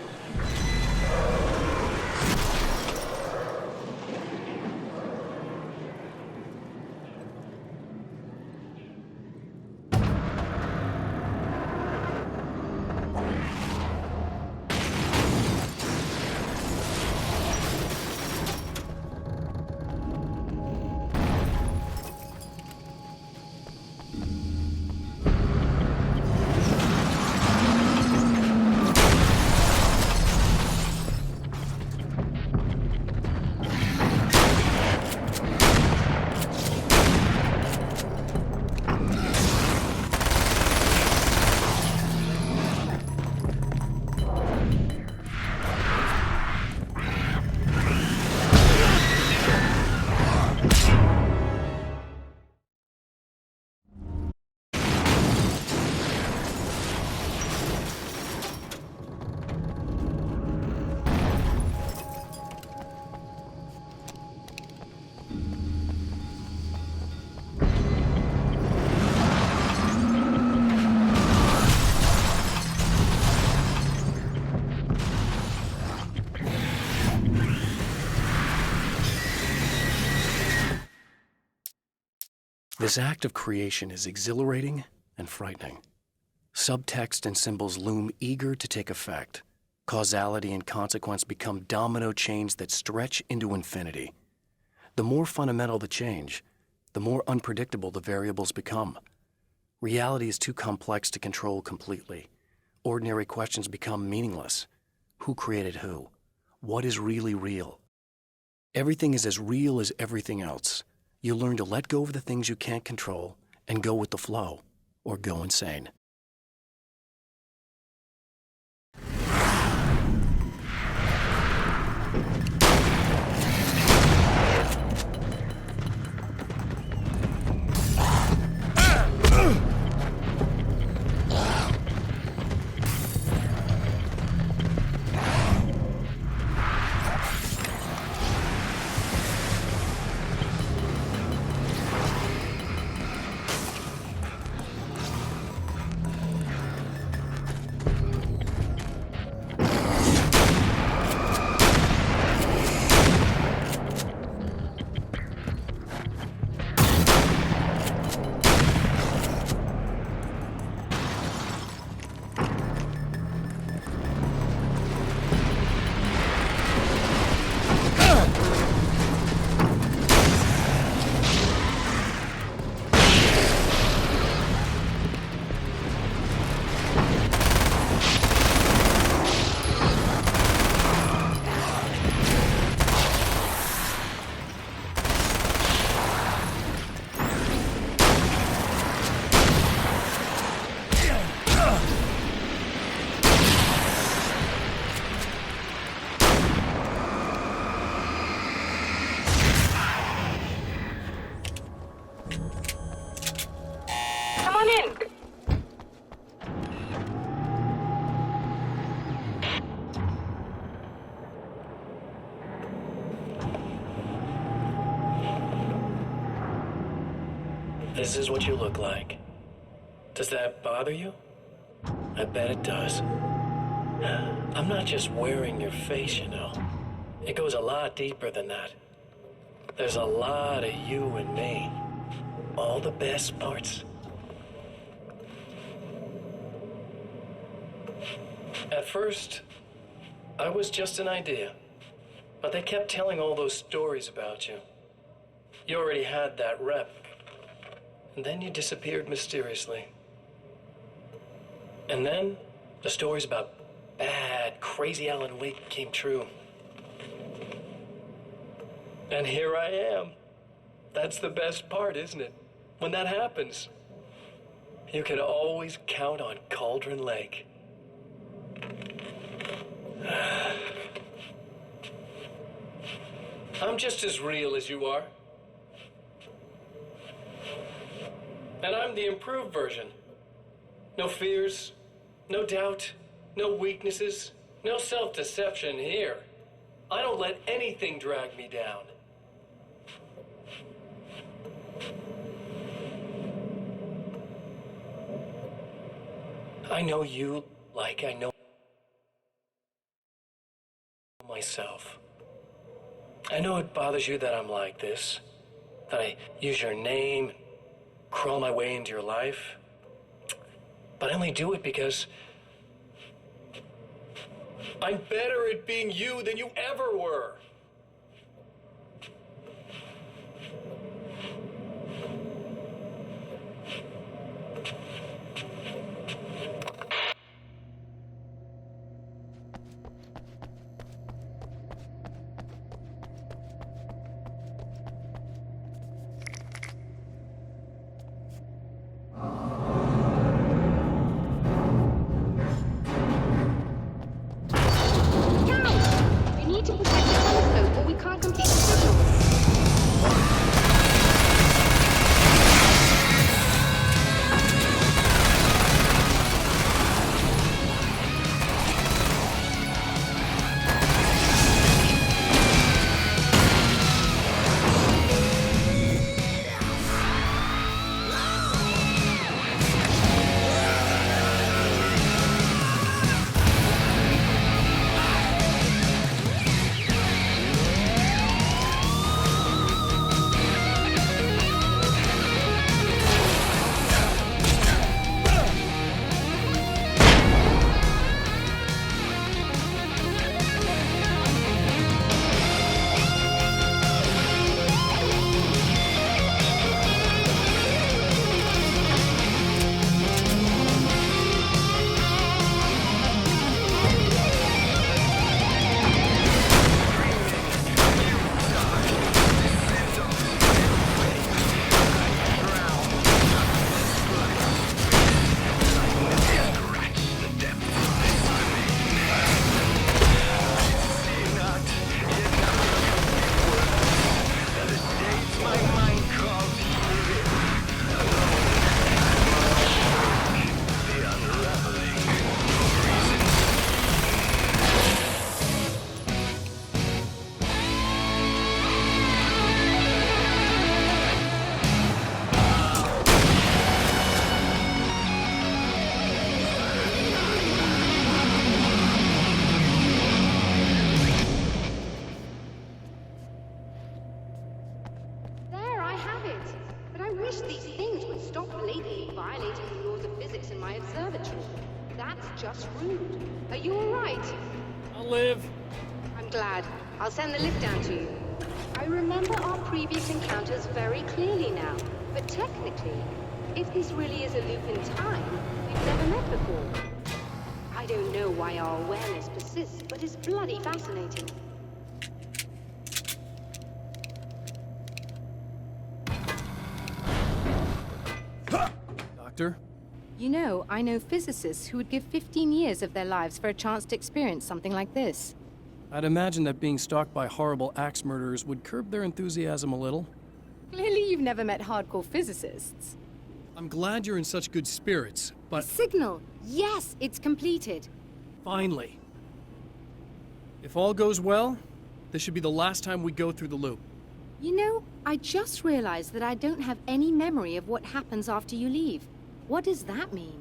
B: This act of creation is exhilarating and frightening. Subtext and symbols loom eager to take effect. Causality and consequence become domino chains that stretch into infinity. The more fundamental the change, the more unpredictable the variables become. Reality is too complex to control completely. Ordinary questions become meaningless. Who created who? What is really real? Everything is as real as everything else. You learn to let go of the things you can't control and go with the flow, or go insane.
C: This is what you look like. Does that bother you? I bet it does. I'm not just wearing your face, you know. It goes a lot deeper than that. There's a lot of you and me. All the best parts. At first, I was just an idea. But they kept telling all those stories about you. You already had that rep. And then you disappeared mysteriously. And then the stories about bad, crazy Alan Wake came true. And here I am. That's the best part, isn't it? When that happens, you can always count on Cauldron Lake. I'm just as real as you are. And I'm the improved version. No fears, no doubt, no weaknesses, no self-deception here. I don't let anything drag me down. I know you like I know myself. I know it bothers you that I'm like this, that I use your name, crawl my way into your life. But I only do it because I'm better at being you than you ever were.
D: I'll send the lift down to you. I remember our previous encounters very clearly now. But technically, if this really is a loop in time, we've never met before. I don't know why our awareness persists, but it's bloody fascinating.
B: Doctor?
F: You know, I know physicists who would give 15 years of their lives for a chance to experience something like this.
B: I'd imagine that being stalked by horrible axe murderers would curb their enthusiasm a little.
F: Clearly you've never met hardcore physicists.
B: I'm glad you're in such good spirits, but...
F: The signal! Yes, it's completed.
B: Finally. If all goes well, this should be the last time we go through the loop.
F: You know, I just realized that I don't have any memory of what happens after you leave. What does that mean?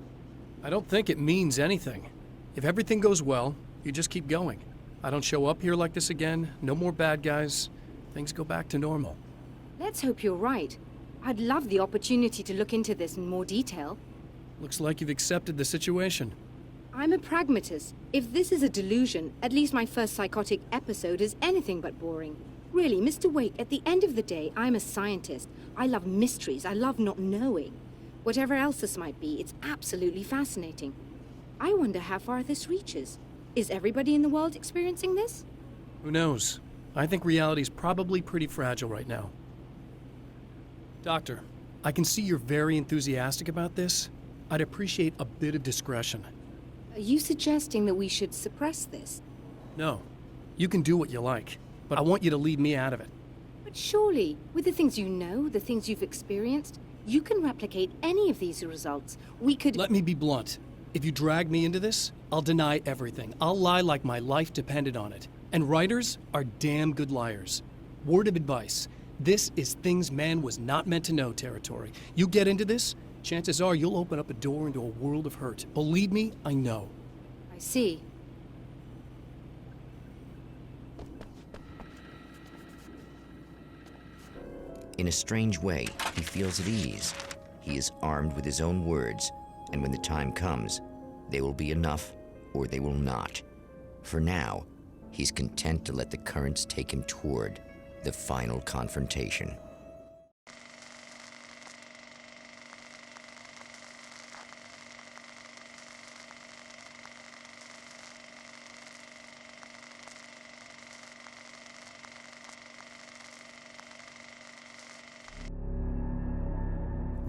B: I don't think it means anything. If everything goes well, you just keep going. I don't show up here like this again, no more bad guys. Things go back to normal.
F: Let's hope you're right. I'd love the opportunity to look into this in more detail.
B: Looks like you've accepted the situation.
F: I'm a pragmatist. If this is a delusion, at least my first psychotic episode is anything but boring. Really, Mr. Wake, at the end of the day, I'm a scientist. I love mysteries. I love not knowing. Whatever else this might be, it's absolutely fascinating. I wonder how far this reaches. Is everybody in the world experiencing this?
B: Who knows? I think reality's probably pretty fragile right now. Doctor, I can see you're very enthusiastic about this. I'd appreciate a bit of discretion.
F: Are you suggesting that we should suppress this?
B: No. You can do what you like, but I want you to leave me out of it.
F: But surely, with the things you know, the things you've experienced, you can replicate any of these results. We could...
B: Let me be blunt. If you drag me into this, I'll deny everything. I'll lie like my life depended on it. And writers are damn good liars. Word of advice. This is things man was not meant to know territory. You get into this, chances are you'll open up a door into a world of hurt. Believe me, I know.
F: I see.
A: In a strange way, he feels at ease. He is armed with his own words, and when the time comes, they will be enough or they will not. For now, he's content to let the currents take him toward the final confrontation.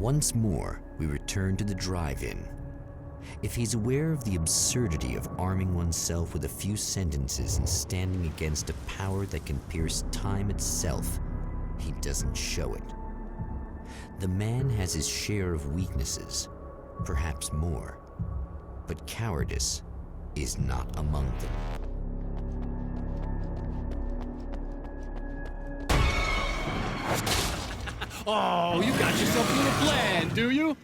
A: Once more, we return to the drive-in. If he's aware of the absurdity of arming oneself with a few sentences and standing against a power that can pierce time itself, he doesn't show it. The man has his share of weaknesses, perhaps more, but cowardice is not among them.
L: Oh, you got yourself a little plan, do you?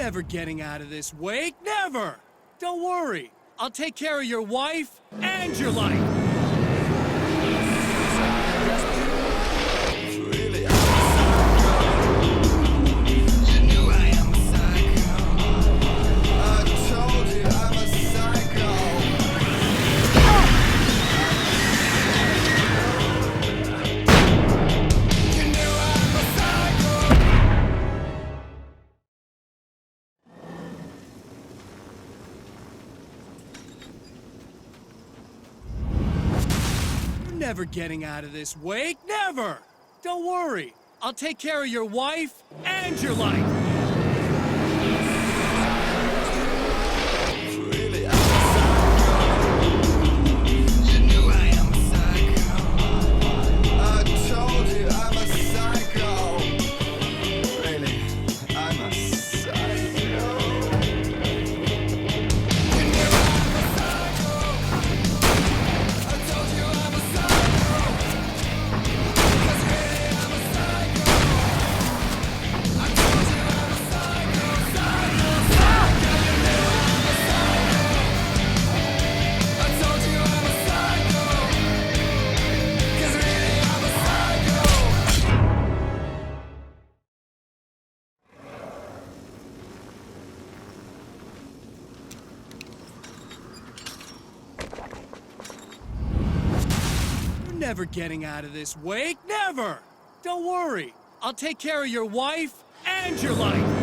E: never getting out of this, Wake. Never! Don't worry. I'll take care of your wife and your life. Never getting out of this, Wake. Never! Don't worry. I'll take care of your wife and your life. Never getting out of this, Wake. Never! Don't worry. I'll take care of your wife and your life.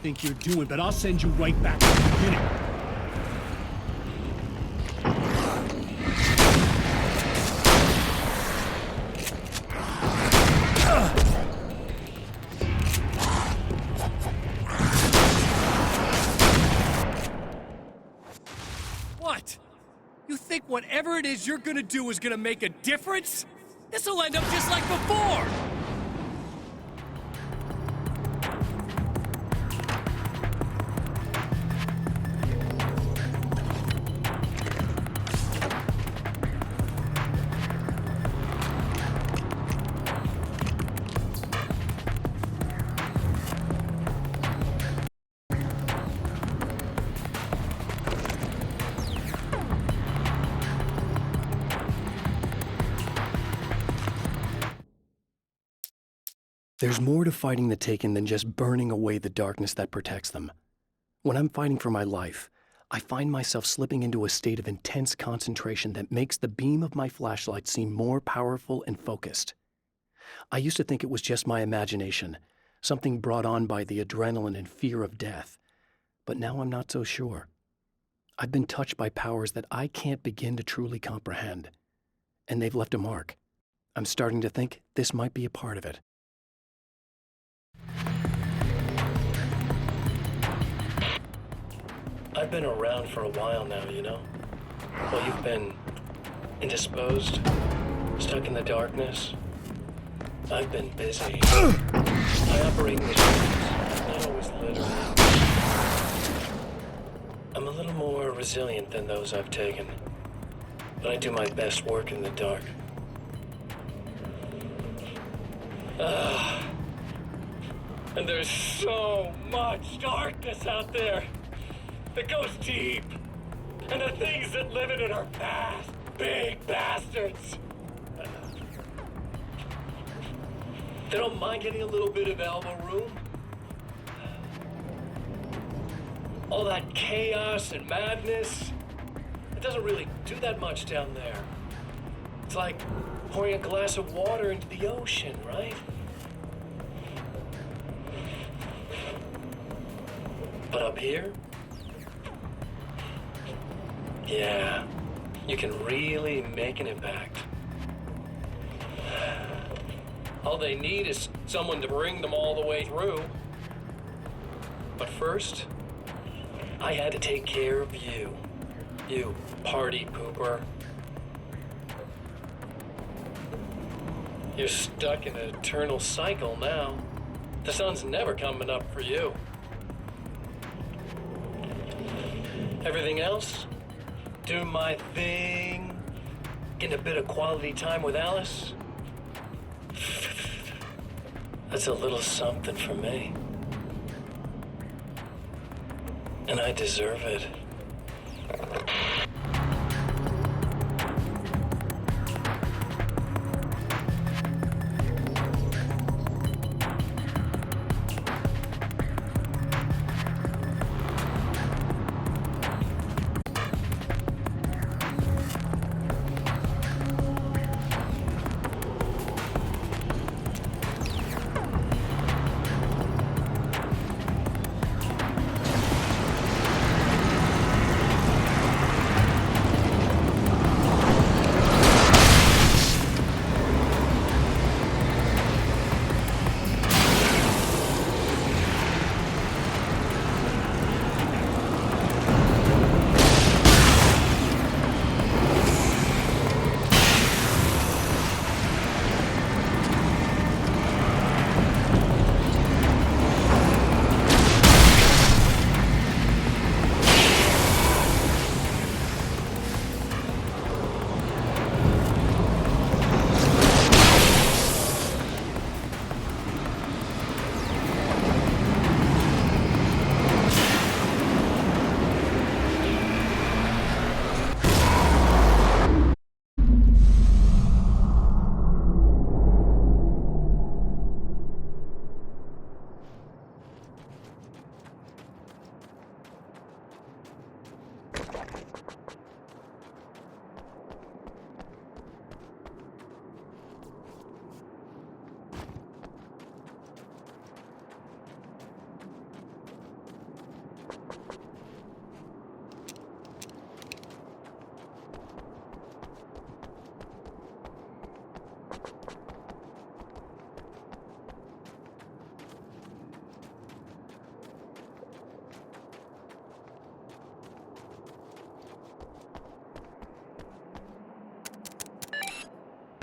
E: Think you're doing, but I'll send you right back to the beginning. What? You think whatever it is you're gonna do is gonna make a difference? This'll end up just like before!
B: There's more to fighting the Taken than just burning away the darkness that protects them. When I'm fighting for my life, I find myself slipping into a state of intense concentration that makes the beam of my flashlight seem more powerful and focused. I used to think it was just my imagination, something brought on by the adrenaline and fear of death, but now I'm not so sure. I've been touched by powers that I can't begin to truly comprehend, and they've left a mark. I'm starting to think this might be a part of it.
C: I've been around for a while now, you know? While you've been indisposed, stuck in the darkness, I've been busy. I operate missions, not always literally. I'm a little more resilient than those I've taken, but I do my best work in the dark. And there's so much darkness out there that goes deep. And the things that live in it are fast, big bastards. They don't mind getting a little bit of elbow room. All that chaos and madness, it doesn't really do that much down there. It's like pouring a glass of water into the ocean, right? But up here, yeah, you can really make an impact. All they need is someone to bring them all the way through. But first, I had to take care of you. You party pooper. You're stuck in an eternal cycle now. The sun's never coming up for you. Everything else? Doing my thing, getting a bit of quality time with Alice? That's a little something for me. And I deserve it.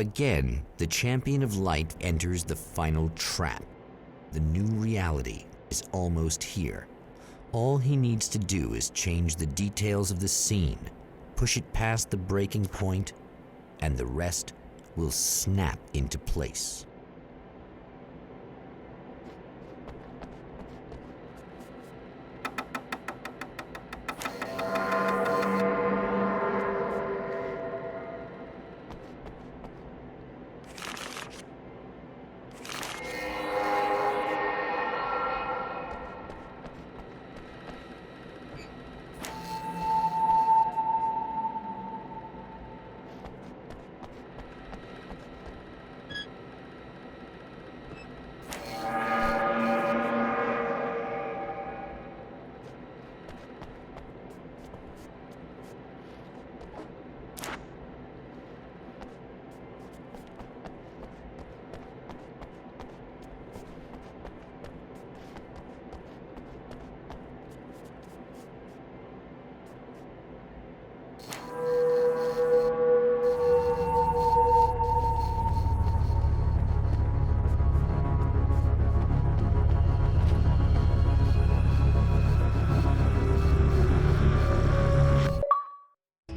A: Again, the Champion of Light enters the final trap. The new reality is almost here. All he needs to do is change the details of the scene, push it past the breaking point, and the rest will snap into place.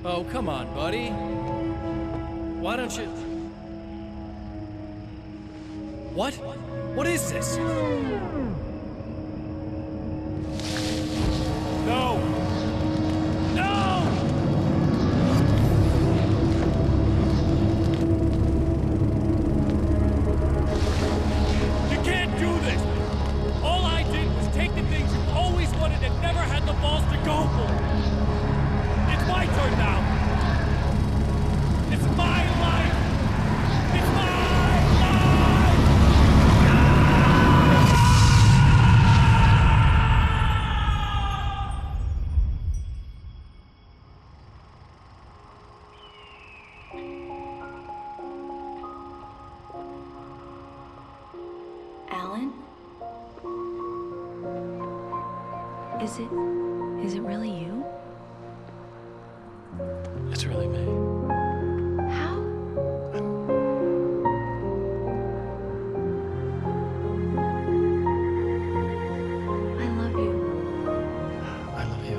L: Oh, come on, buddy. Why don't you... What? What is this? No! No! You can't do this! All I did was take the things you always wanted and never had the balls to
M: Alan? Is it really you?
B: It's really me.
M: How? I love you.
B: I love you.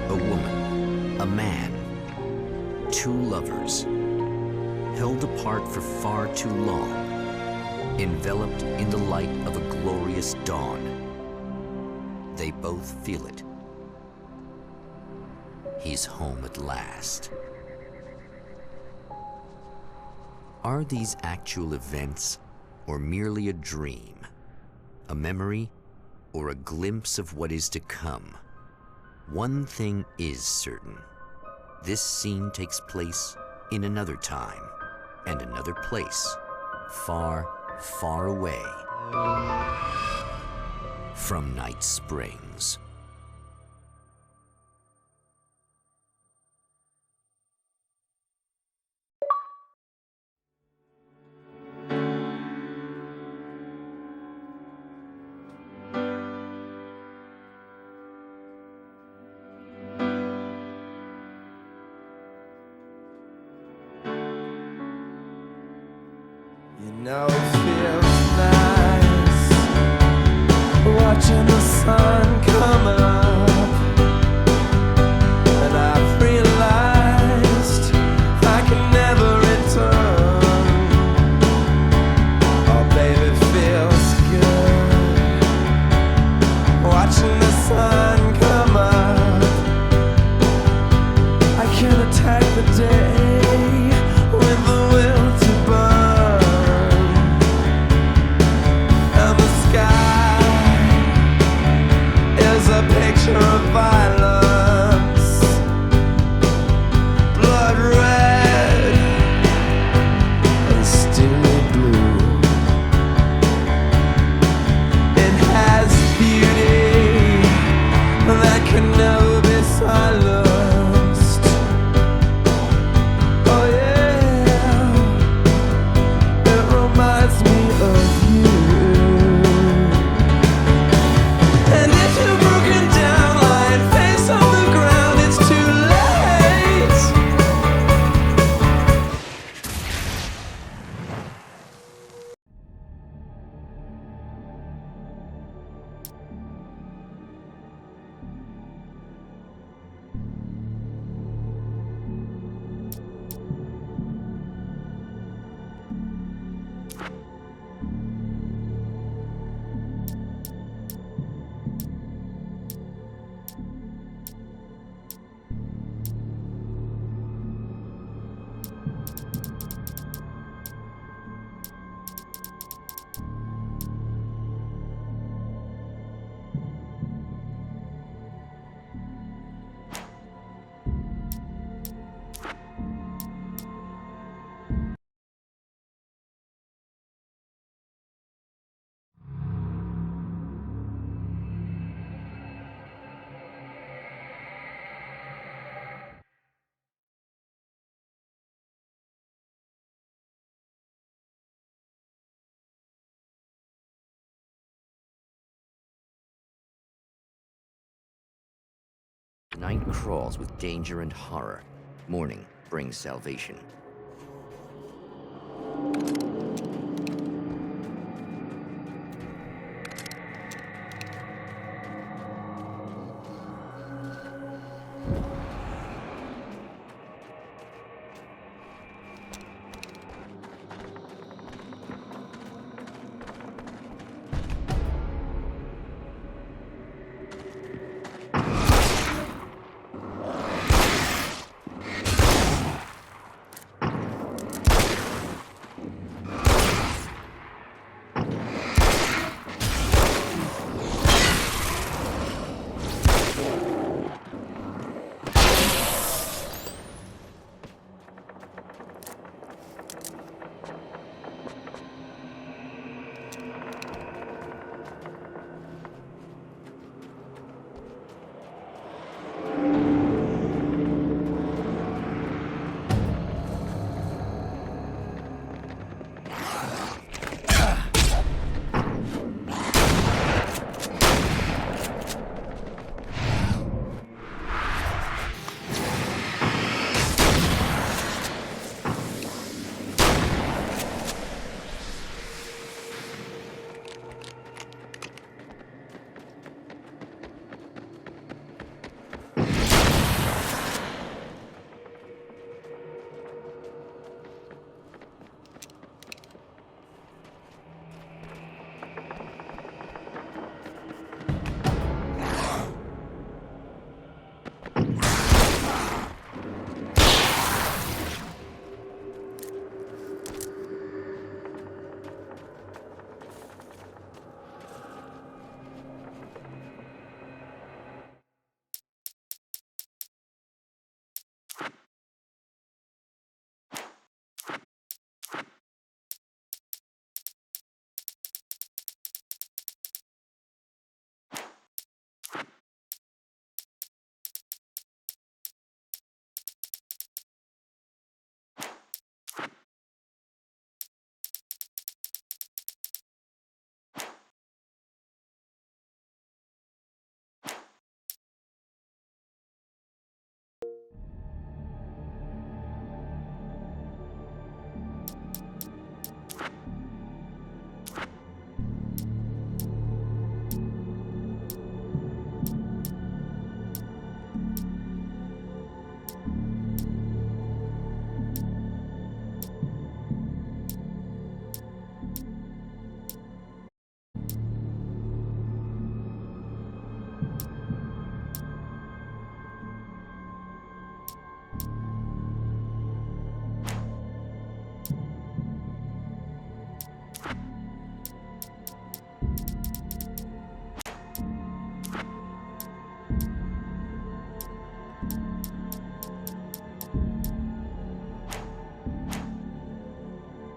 A: A woman, a man, two lovers, held apart for far too long, enveloped in the light of a glorious dawn. They both feel it. He's home at last. Are these actual events, or merely a dream? A memory, or a glimpse of what is to come? One thing is certain. This scene takes place in another time and another place, far, far away from Night Springs.
N: You know it feels nice watching the sun come up, and I've realized I can never return. Oh baby, it feels good watching the sun come up. I can attack the day with the will to burn, and the sky is a picture of violence, blood red and steely blue. It has beauty that can never be silenced. Oh yeah, it reminds me of you. And if you're broken down, lying face on the ground, it's too late.
A: Night crawls with danger and horror. Morning brings salvation.